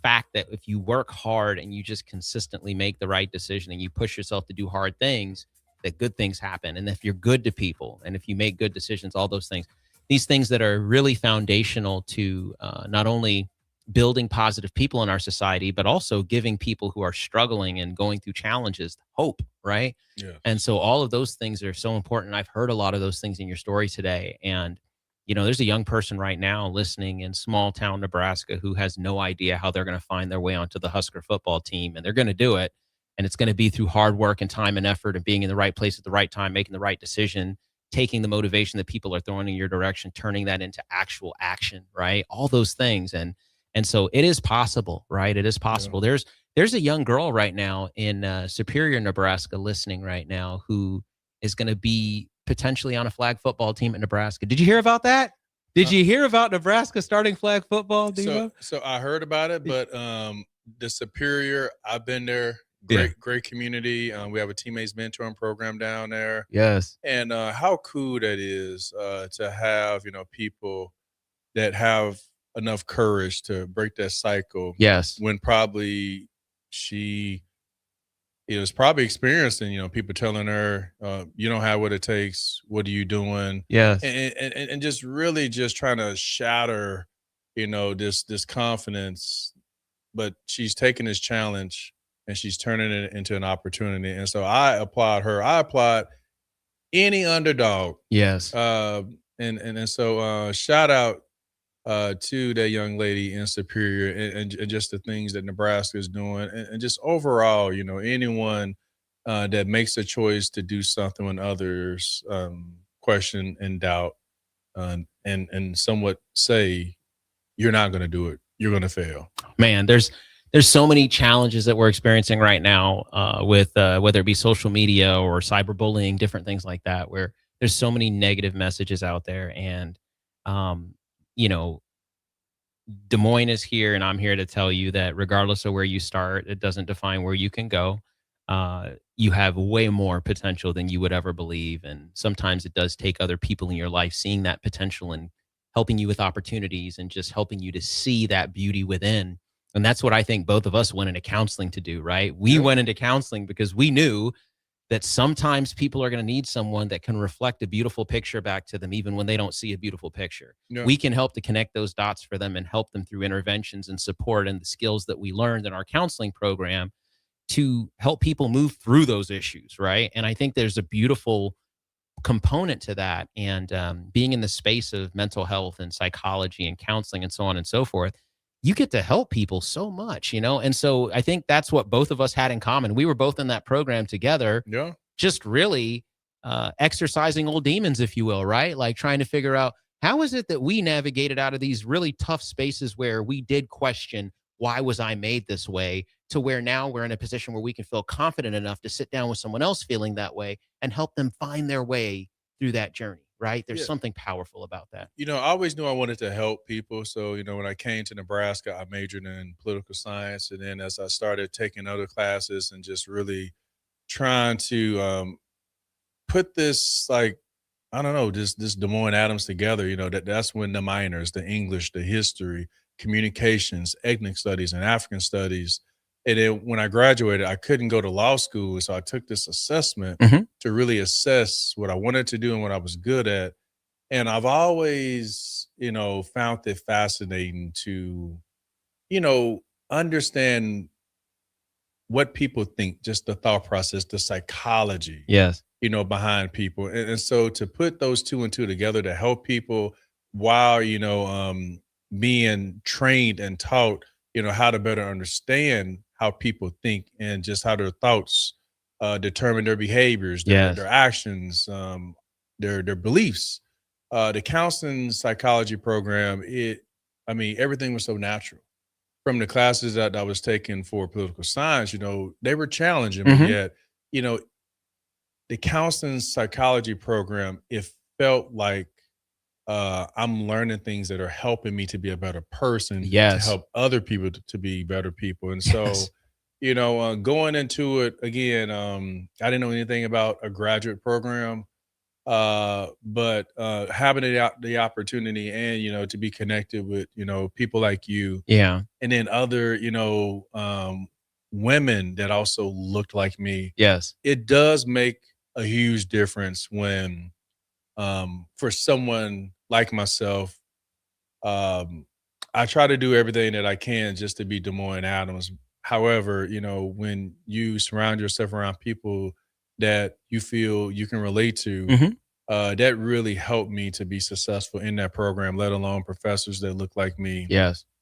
fact that if you work hard and you just consistently make the right decision and you push yourself to do hard things, that good things happen. And if you're good to people and if you make good decisions, all those things, these things that are really foundational to not only building positive people in our society, but also giving people who are struggling and going through challenges hope, right? Yeah. And so all of those things are so important. I've heard a lot of those things in your story today. And, there's a young person right now listening in small town Nebraska who has no idea how they're going to find their way onto the Husker football team, and they're going to do it. And it's going to be through hard work and time and effort and being in the right place at the right time, making the right decision, taking the motivation that people are throwing in your direction, turning that into actual action, right? All those things. And so it is possible, right? It is possible. Yeah. There's a young girl right now in Superior, Nebraska listening right now who is going to be potentially on a flag football team in Nebraska. Did you hear about that? Did you hear about Nebraska starting flag football, Devo? So I heard about it, but the Superior, I've been there. Great community. We have a teammates mentoring program down there. Yes. And how cool that is to have, people that have enough courage to break that cycle. Yes. When probably she is probably experiencing, people telling her, you don't have what it takes. What are you doing? Yes. And just really just trying to shatter, this confidence. But she's taking this challenge and she's turning it into an opportunity. And so I applaud her. I applaud any underdog. Yes. And so shout out to that young lady in Superior and just the things that Nebraska is doing. And just overall, anyone that makes a choice to do something when others question and doubt, and somewhat say you're not going to do it, you're going to fail. Man, there's so many challenges that we're experiencing right now with whether it be social media or cyberbullying, different things like that, where there's so many negative messages out there. And, you know, Des Moines is here, and I'm here to tell you that regardless of where you start, it doesn't define where you can go. You have way more potential than you would ever believe. And sometimes it does take other people in your life seeing that potential and helping you with opportunities and just helping you to see that beauty within. And that's what I think both of us went into counseling to do, right? We went into counseling because we knew that sometimes people are going to need someone that can reflect a beautiful picture back to them, even when they don't see a beautiful picture. Yeah. We can help to connect those dots for them and help them through interventions and support and the skills that we learned in our counseling program to help people move through those issues, right? And I think there's a beautiful component to that. And being in the space of mental health and psychology and counseling and so on and so forth, you get to help people so much, you know? And so I think that's what both of us had in common. We were both in that program together, just really exercising old demons, if you will, right? Like trying to figure out how is it that we navigated out of these really tough spaces where we did question, why was I made this way, to where now we're in a position where we can feel confident enough to sit down with someone else feeling that way and help them find their way through that journey, right? There's something powerful about that. You know, I always knew I wanted to help people. So, you know, when I came to Nebraska, I majored in political science. And then as I started taking other classes and just really trying to put this, like, I don't know, this Des Moines Adams together, you know, that's when the minors, the English, the history, communications, ethnic studies, and African studies. And then when I graduated, I couldn't go to law school. So I took this assessment to really assess what I wanted to do and what I was good at. And I've always, you know, found it fascinating to, you know, understand what people think, just the thought process, the psychology, you know, behind people. And so to put those two and two together to help people while, you know, being trained and taught, you know, how to better understand how people think and just how their thoughts determine their behaviors, their actions, their beliefs. The counseling psychology program, everything was so natural. From the classes that I was taking for political science, you know, they were challenging, but yet, you know, the counseling psychology program, it felt like I'm learning things that are helping me to be a better person, to help other people to be better people. And so, you know, going into it again, I didn't know anything about a graduate program, but having the opportunity and, you know, to be connected with, you know, people like you, and then other, you know, women that also looked like me. It does make a huge difference when, for someone like myself, I try to do everything that I can just to be Des Moines Adams. However, you know, when you surround yourself around people that you feel you can relate to, that really helped me to be successful in that program, let alone professors that look like me.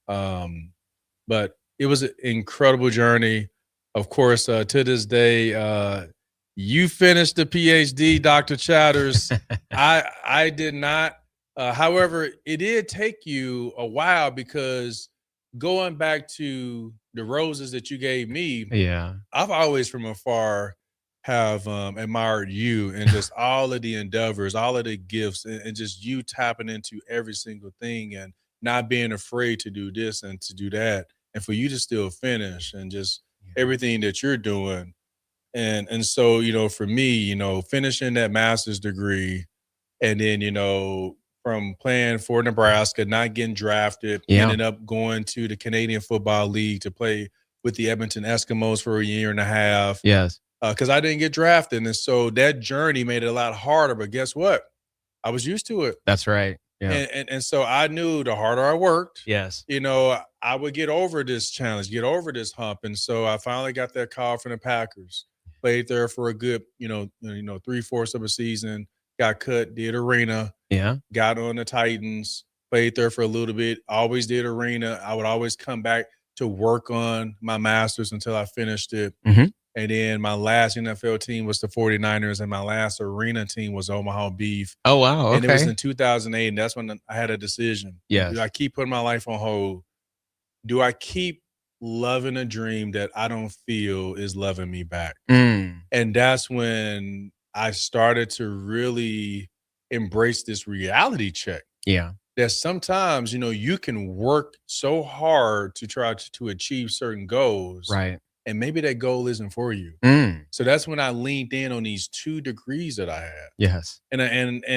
But it was an incredible journey. Of course, to this day, you finished the PhD, Dr. Chatters. I did not. However, it did take you a while because going back to the roses that you gave me, I've always from afar have admired you and just all of the endeavors, all of the gifts, and just you tapping into every single thing and not being afraid to do this and to do that. And for you to still finish and just everything that you're doing. And so, you know, for me, you know, finishing that master's degree and then, you know, from playing for Nebraska, not getting drafted, ended up going to the Canadian Football League to play with the Edmonton Eskimos for a year and a half. Because I didn't get drafted. And so that journey made it a lot harder. But guess what? I was used to it. That's right. And so I knew the harder I worked, you know, I would get over this challenge, get over this hump. And so I finally got that call from the Packers. Played there for a good, 3/4 of a season, got cut, did arena, got on the Titans, played there for a little bit, always did arena. I would always come back to work on my master's until I finished it. And then my last NFL team was the 49ers, and my last arena team was Omaha Beef. Oh, wow. Okay. And it was in 2008, and that's when I had a decision. Yes. Do I keep putting my life on hold? Do I keep loving a dream that I don't feel is loving me back? Mm. And that's when I started to really embrace this reality check. Yeah. That sometimes, you can work so hard to try to achieve certain goals. Right. And maybe that goal isn't for you. Mm. So that's when I leaned in on these 2 degrees that I had. Yes. And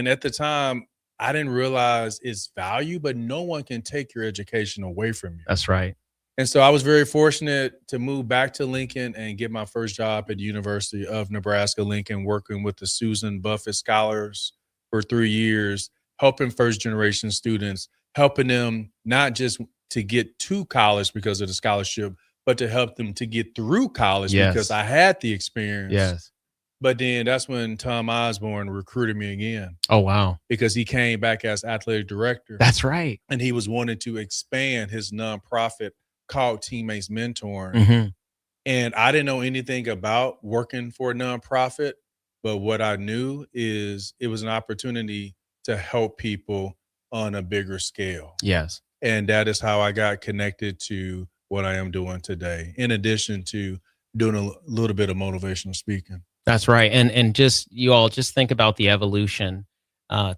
at the time, I didn't realize its value, but no one can take your education away from you. That's right. And so I was very fortunate to move back to Lincoln and get my first job at the University of Nebraska-Lincoln, working with the Susan Buffett Scholars for 3 years, helping first-generation students, helping them not just to get to college because of the scholarship, but to help them to get through college because I had the experience. Yes. But then that's when Tom Osborne recruited me again. Oh, wow. Because he came back as athletic director. That's right. And he was wanting to expand his nonprofit called Teammates Mentoring. Mm-hmm. And I didn't know anything about working for a nonprofit, but what I knew is it was an opportunity to help people on a bigger scale. Yes. And that is how I got connected to what I am doing today, in addition to doing a little bit of motivational speaking. That's right. And just you all just think about the evolution.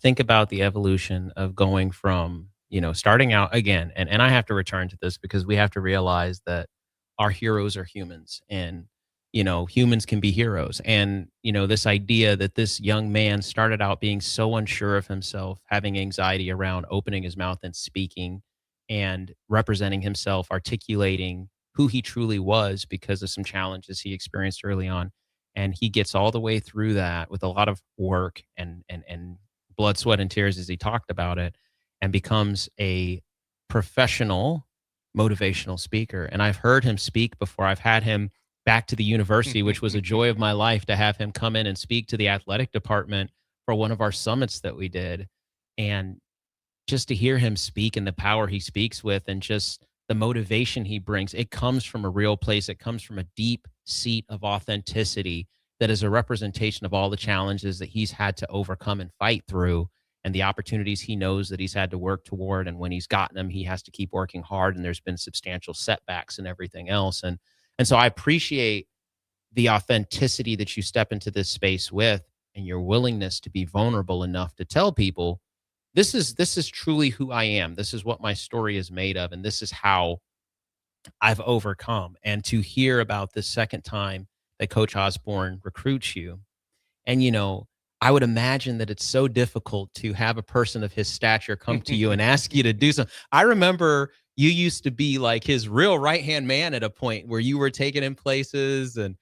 Think about the evolution of going from, starting out again. And I have to return to this because we have to realize that our heroes are humans, and, humans can be heroes. And, this idea that this young man started out being so unsure of himself, having anxiety around opening his mouth and speaking and representing himself, articulating who he truly was because of some challenges he experienced early on. And he gets all the way through that with a lot of work and blood, sweat, and tears as he talked about it, and becomes a professional motivational speaker. And I've heard him speak before. I've had him back to the university, which was a joy of my life to have him come in and speak to the athletic department for one of our summits that we did. And just to hear him speak and the power he speaks with and just the motivation he brings, it comes from a real place. It comes from a deep seat of authenticity that is a representation of all the challenges that he's had to overcome and fight through, and the opportunities he knows that he's had to work toward. And when he's gotten them, he has to keep working hard, and there's been substantial setbacks and everything else. And so I appreciate the authenticity that you step into this space with, and your willingness to be vulnerable enough to tell people, this is truly who I am. This is what my story is made of. And this is how I've overcome. And to hear about the second time that Coach Osborne recruits you. And, I would imagine that it's so difficult to have a person of his stature come to you and ask you to do something. I remember you used to be like his real right-hand man at a point where you were taking him places. And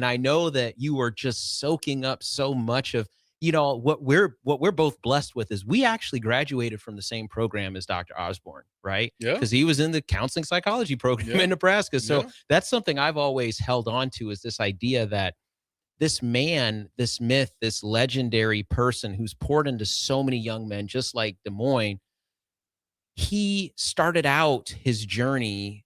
I know that you were just soaking up so much of, what we're both blessed with is we actually graduated from the same program as Dr. Osborne, right? Yeah. Because he was in the counseling psychology program in Nebraska. So that's something I've always held on to, is this idea that this man, this myth, this legendary person who's poured into so many young men, just like Des Moines, he started out his journey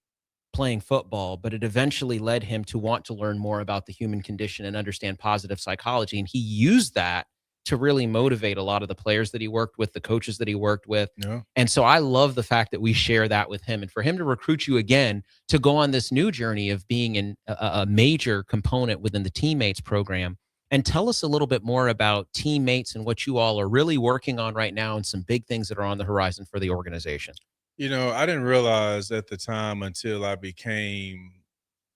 playing football, but it eventually led him to want to learn more about the human condition and understand positive psychology. And he used that to really motivate a lot of the players that he worked with, the coaches that he worked with. Yeah. And so I love the fact that we share that with him, and for him to recruit you again to go on this new journey of being a major component within the Teammates program. And tell us a little bit more about Teammates and what you all are really working on right now, and some big things that are on the horizon for the organization. I didn't realize at the time, until I became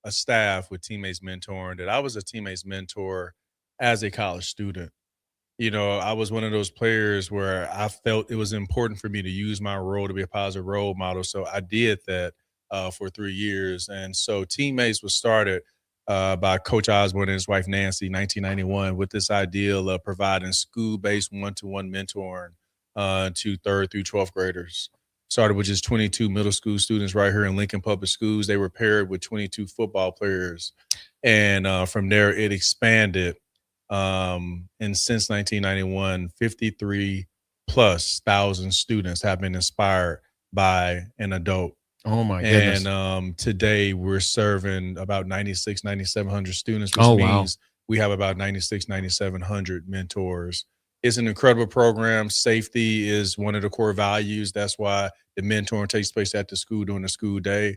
a staff with Teammates Mentoring, that I was a Teammates mentor as a college student. I was one of those players where I felt it was important for me to use my role to be a positive role model. So I did that for 3 years. And so Teammates was started by Coach Osborne and his wife, Nancy, in 1991, with this ideal of providing school-based one-to-one mentoring to 3rd through 12th graders. Started with just 22 middle school students right here in Lincoln Public Schools. They were paired with 22 football players. And from there, it expanded. And since 1991, 53 plus thousand students have been inspired by an adult. Oh my goodness. And today we're serving about 9,700 students, which means we have about 9,700 mentors. It's an incredible program. Safety is one of the core values. That's why the mentoring takes place at the school during the school day.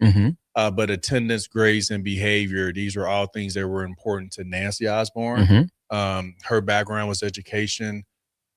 But attendance, grades, and behavior, these are all things that were important to Nancy Osborne. Her background was education.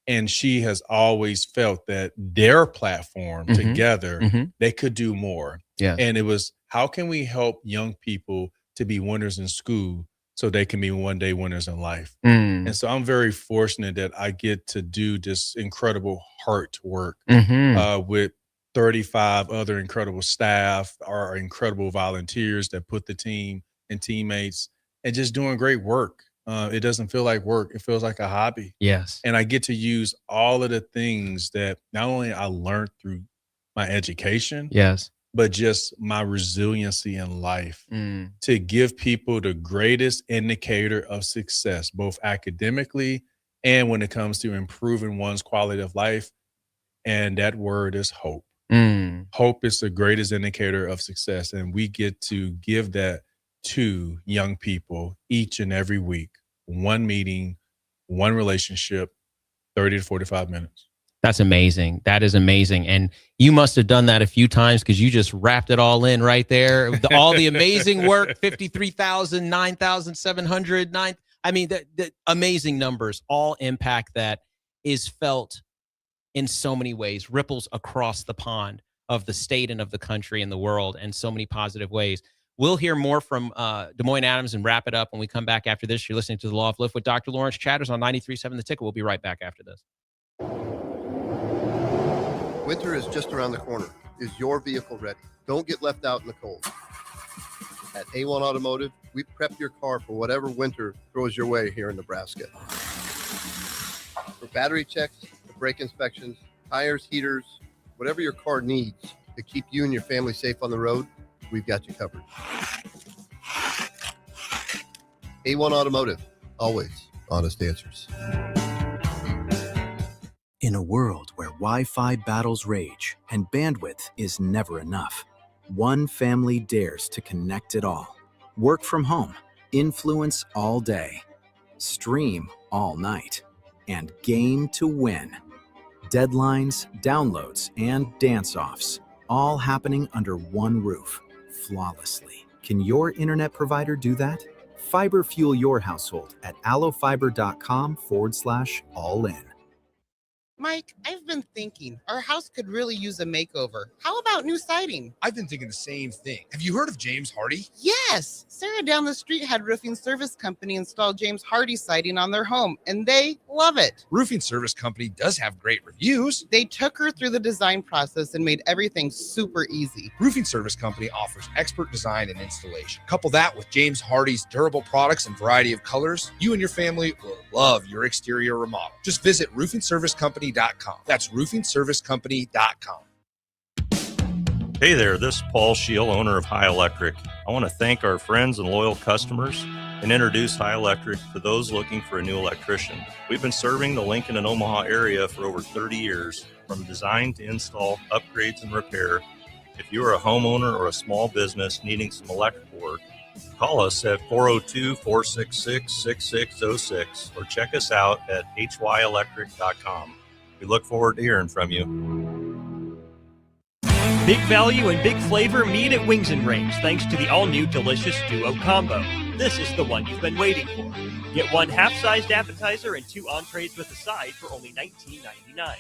And she has always felt that their platform together, they could do more. Yeah. And it was, how can we help young people to be winners in school so they can be one day winners in life? And so I'm very fortunate that I get to do this incredible heart work with 35 other incredible staff, our incredible volunteers that put the team and teammates and just doing great work. It doesn't feel like work. It feels like a hobby. Yes. And I get to use all of the things that not only I learned through my education, Yes. but just my resiliency in life to give people the greatest indicator of success, both academically and when it comes to improving one's quality of life. And that word is hope. Hope is the greatest indicator of success. And we get to give that to young people each and every week. One meeting, one relationship, 30 to 45 minutes. That's amazing. That is amazing. And you must have done that a few times because you just wrapped it all in right there. All the amazing work, 53,000, 9,700, 9. I mean, the amazing numbers, all impact that is felt in so many ways, ripples across the pond of the state and of the country and the world in so many positive ways. We'll hear more from Des Moines Adams and wrap it up when we come back after this. You're listening to The Law of Lift with Dr. Lawrence Chatters on 93.7 The Ticket. We'll be right back after this. Winter is just around the corner. Is your vehicle ready? Don't get left out in the cold. At A1 Automotive, we prep your car for whatever winter throws your way here in Nebraska. For battery checks, for brake inspections, tires, heaters, whatever your car needs to keep you and your family safe on the road, we've got you covered. A1 Automotive, always honest answers. In a world where Wi-Fi battles rage and bandwidth is never enough, one family dares to connect it all. Work from home, influence all day, stream all night, and game to win. Deadlines, downloads, and dance-offs, all happening under one roof, flawlessly. Can your internet provider do that? Fiber fuel your household at allofiber.com/all-in. Mike, I've been thinking our house could really use a makeover. How about new siding? I've been thinking the same thing. Have you heard of James Hardy? Yes. Sarah down the street had Roofing Service Company install James Hardy siding on their home, and they love it. Roofing Service Company does have great reviews. They took her through the design process and made everything super easy. Roofing Service Company offers expert design and installation. Couple that with James Hardy's durable products and variety of colors, you and your family will love your exterior remodel. Just visit roofingservicecompany.com. That's roofingservicecompany.com. Hey there, this is Paul Scheel, owner of High Electric. I want to thank our friends and loyal customers and introduce High Electric to those looking for a new electrician. We've been serving the Lincoln and Omaha area for over 30 years, from design to install, upgrades, and repair. If you are a homeowner or a small business needing some electrical work, call us at 402-466-6606 or check us out at hyelectric.com. We look forward to hearing from you. Big value and big flavor meet at Wings and Rings thanks to the all-new delicious Duo Combo. This is the one you've been waiting for. Get one half-sized appetizer and 2 entrees with a side for only $19.99.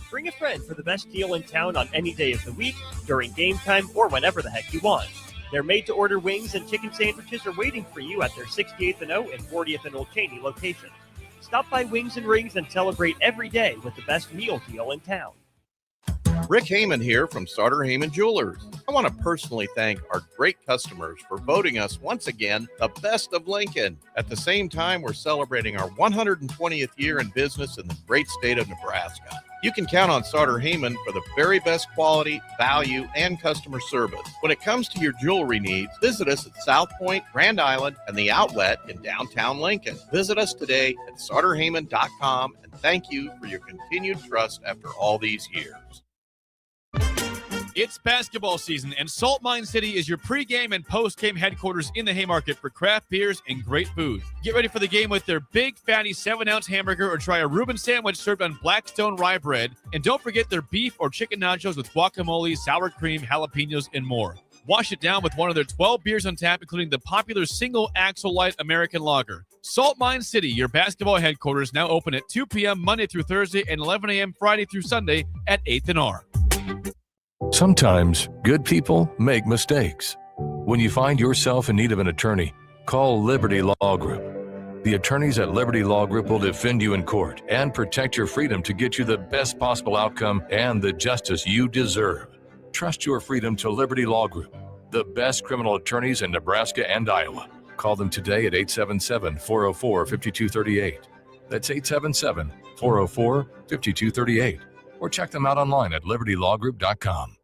Bring a friend for the best deal in town on any day of the week, during game time, or whenever the heck you want. Their made-to-order wings and chicken sandwiches are waiting for you at their 68th and O and 40th and Old Cheney locations. Stop by Wings and Rings and celebrate every day with the best meal deal in town. Rick Heyman here from Starter Heyman Jewelers. I want to personally thank our great customers for voting us once again the best of Lincoln. At the same time, we're celebrating our 120th year in business in the great state of Nebraska. You can count on Starter Heyman for the very best quality, value, and customer service. When it comes to your jewelry needs, visit us at South Point, Grand Island, and the Outlet in downtown Lincoln. Visit us today at starterheyman.com, and thank you for your continued trust after all these years. It's basketball season, and Salt Mine City is your pregame and postgame headquarters in the Haymarket for craft beers and great food. Get ready for the game with their big, fatty 7-ounce hamburger or try a Reuben sandwich served on Blackstone rye bread. And don't forget their beef or chicken nachos with guacamole, sour cream, jalapenos, and more. Wash it down with one of their 12 beers on tap, including the popular Single Axle Light American Lager. Salt Mine City, your basketball headquarters, now open at 2 p.m. Monday through Thursday and 11 a.m. Friday through Sunday at 8th and R. Sometimes good people make mistakes. When you find yourself in need of an attorney, call Liberty Law Group. The attorneys at Liberty Law Group will defend you in court and protect your freedom to get you the best possible outcome and the justice you deserve. Trust your freedom to Liberty Law Group, the best criminal attorneys in Nebraska and Iowa. Call them today at 877-404-5238. That's 877-404-5238. Or check them out online at libertylawgroup.com.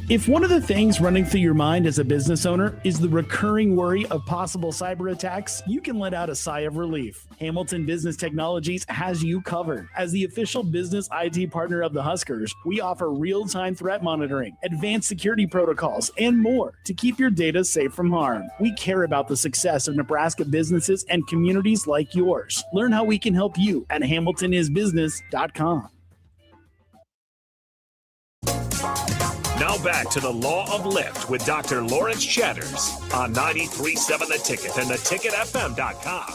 If one of the things running through your mind as a business owner is the recurring worry of possible cyber attacks, you can let out a sigh of relief. Hamilton Business Technologies has you covered. As the official business IT partner of the Huskers, we offer real-time threat monitoring, advanced security protocols, and more to keep your data safe from harm. We care about the success of Nebraska businesses and communities like yours. Learn how we can help you at hamiltonisbusiness.com. Now back to the Law of Lift with Dr. Lawrence Chatters on 93.7 The Ticket and theticketfm.com.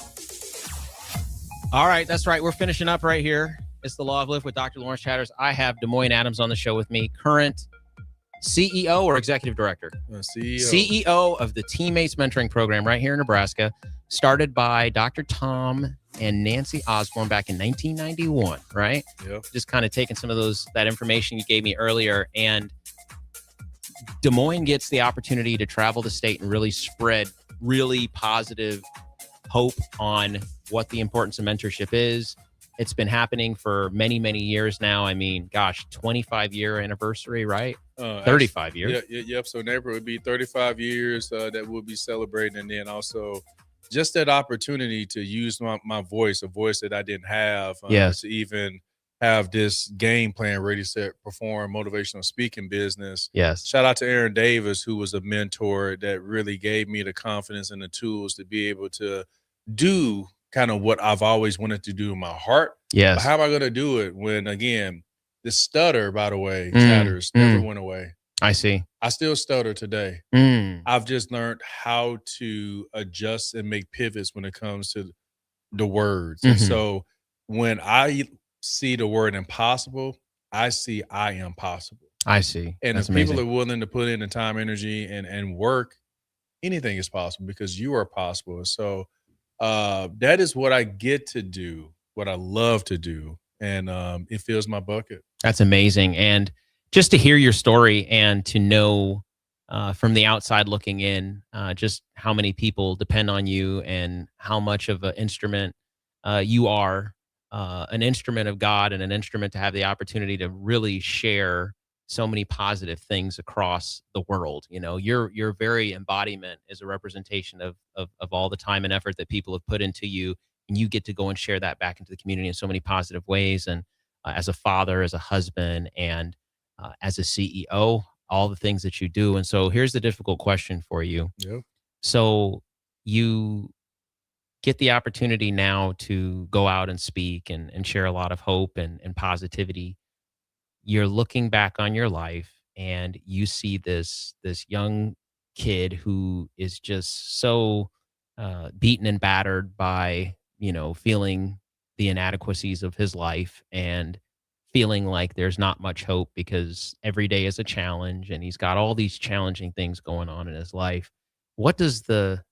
All right, that's right. We're finishing up right here. It's the Law of Lift with Dr. Lawrence Chatters. I have Des Moines Adams on the show with me, current CEO or executive director? CEO of the Teammates Mentoring Program right here in Nebraska, started by Dr. Tom and Nancy Osborne back in 1991, right? Yep. Just kind of taking some of that information you gave me earlier, and Des Moines gets the opportunity to travel the state and really spread really positive hope on what the importance of mentorship is. It's been happening for many, many years now. I mean, gosh, 25-year anniversary, right? 35 years. Yep. So neighbor would be 35 years that we'll be celebrating. And then also just that opportunity to use my voice, a voice that I didn't have, Yes. to even have this game plan, ready, set, perform, motivational speaking business. Yes. Shout out to Aaron Davis, who was a mentor that really gave me the confidence and the tools to be able to do kind of what I've always wanted to do in my heart. Yes. But how am I going to do it when, again, the stutter, by the way, Chatters, never went away. I see. I still stutter today. I've just learned how to adjust and make pivots when it comes to the words. And so when I see the word impossible, I see I am possible. I see. And That's if people amazing. are willing to put in the time, energy, and work, anything is possible because you are possible. So that is what I get to do, what I love to do. And it fills my bucket. That's amazing. And just to hear your story and to know from the outside looking in, just how many people depend on you and how much of an instrument you are, an instrument of God and an instrument to have the opportunity to really share so many positive things across the world. You know, your very embodiment is a representation of all the time and effort that people have put into you, and you get to go and share that back into the community in so many positive ways. And as a father, as a husband, and as a CEO, all the things that you do. And so here's the difficult question for you. Yep. So you get the opportunity now to go out and speak and share a lot of hope and positivity. You're looking back on your life and you see this young kid who is just so beaten and battered by, feeling the inadequacies of his life and feeling like there's not much hope because every day is a challenge and he's got all these challenging things going on in his life. What does the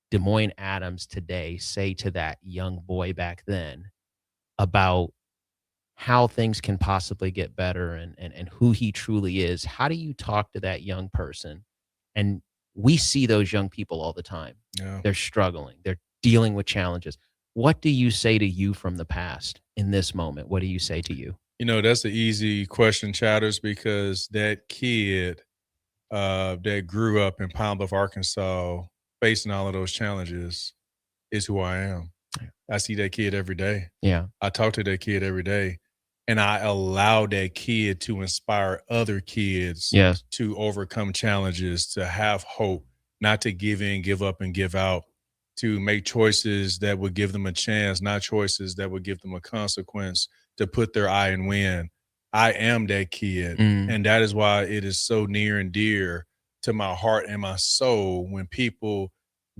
Des Moines Adams today say to that young boy back then about how things can possibly get better and who he truly is? How do you talk to that young person? And we see those young people all the time. Yeah. They're struggling. They're dealing with challenges. What do you say to you from the past in this moment? What do you say to you? That's an easy question, Chatters, because that kid that grew up in Pine Bluff, Arkansas, facing all of those challenges is who I am. I see that kid every day. Yeah. I talk to that kid every day. and I allow that kid to inspire other kids Yes. to overcome challenges, to have hope, not to give in, give up, and give out, to make choices that would give them a chance, not choices that would give them a consequence, to put their eye and win. I am that kid. And that is why it is so near and dear to my heart and my soul when people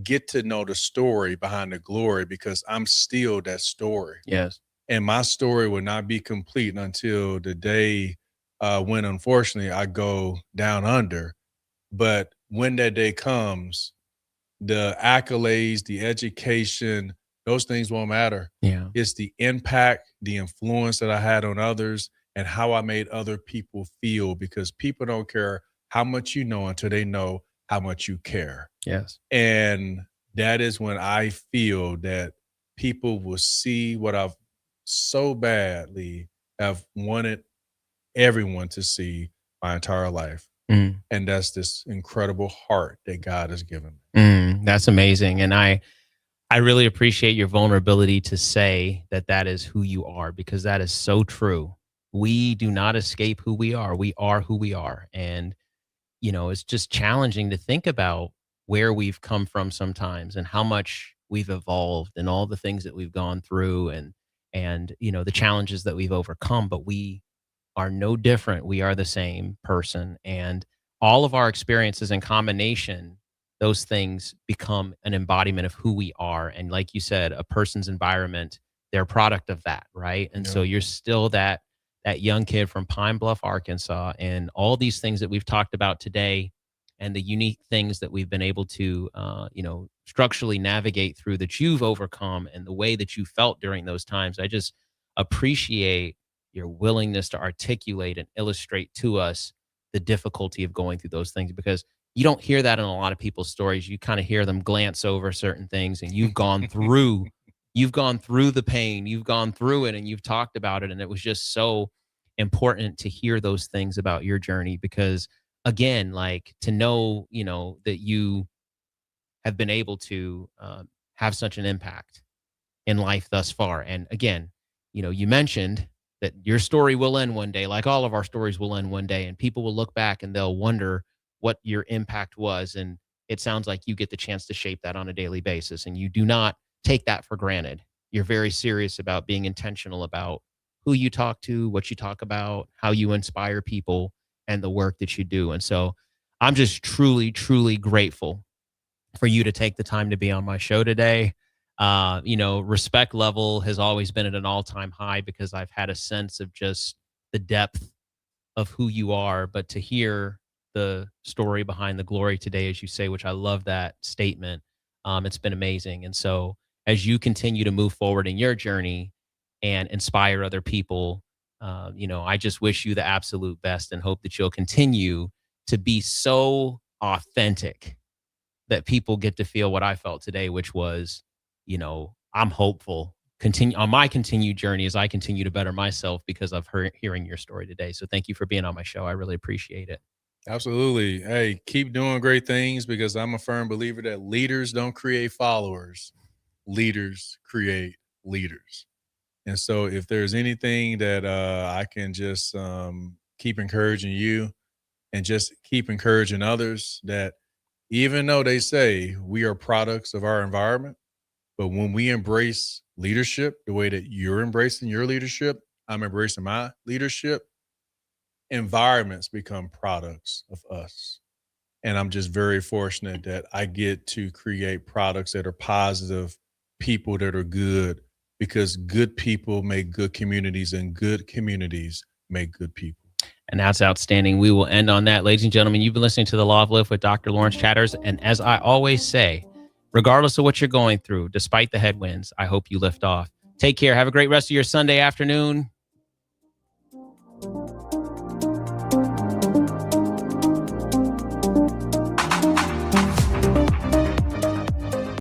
get to know the story behind the glory, because I'm still that story. Yes. And my story will not be complete until the day when, unfortunately, I go down under. But when that day comes, the accolades, the education, those things won't matter. Yeah. It's the impact, the influence that I had on others, and how I made other people feel, because people don't care how much you know until they know how much you care. Yes. And that is when I feel that people will see what I've so badly have wanted everyone to see my entire life. And that's this incredible heart that God has given me. That's amazing. And I really appreciate your vulnerability to say that that is who you are, because that is so true. We do not escape who we are. We are who we are. And, you know, it's just challenging to think about where we've come from sometimes and how much we've evolved and all the things that we've gone through and, you know, the challenges that we've overcome, but we are no different. We are the same person, and all of our experiences in combination, those things become an embodiment of who we are. And like you said, a person's environment, they're a product of that. Right. And so you're still that young kid from Pine Bluff, Arkansas, and all these things that we've talked about today and the unique things that we've been able to, you know, structurally navigate through that you've overcome and the way that you felt during those times. I just appreciate your willingness to articulate and illustrate to us the difficulty of going through those things, because you don't hear that in a lot of people's stories. You kind of hear them glance over certain things, and you've gone through, the pain, you've gone through it, and you've talked about it. And it was just so important to hear those things about your journey, because again, like, to know, you know, that you have been able to have such an impact in life thus far. And again, you know, you mentioned that your story will end one day, like all of our stories will end one day, and people will look back and they'll wonder what your impact was. And it sounds like you get the chance to shape that on a daily basis, and you do not take that for granted. You're very serious about being intentional about who you talk to, what you talk about, how you inspire people, and the work that you do. And so I'm just truly, truly grateful for you to take the time to be on my show today. You know, respect level has always been at an all-time high, because I've had a sense of just the depth of who you are. But to hear the story behind the glory today, as you say, which I love that statement, it's been amazing. And so as you continue to move forward in your journey and inspire other people, you know, I just wish you the absolute best and hope that you'll continue to be so authentic that people get to feel what I felt today, which was, you know, I'm hopeful continue on my continued journey as I continue to better myself because of hearing your story today. So thank you for being on my show. I really appreciate it. Absolutely. Hey, keep doing great things, because I'm a firm believer that leaders don't create followers. Leaders create leaders. And so if there's anything that I can just keep encouraging you and just keep encouraging others, that even though they say we are products of our environment, but when we embrace leadership the way that you're embracing your leadership, I'm embracing my leadership, environments become products of us. And I'm just very fortunate that I get to create products that are positive, people that are good, because good people make good communities, and good communities make good people. And that's outstanding. We will end on that. Ladies and gentlemen, you've been listening to The Law of Lift with Dr. Lawrence Chatters. And as I always say, regardless of what you're going through, despite the headwinds, I hope you lift off. Take care. Have a great rest of your Sunday afternoon.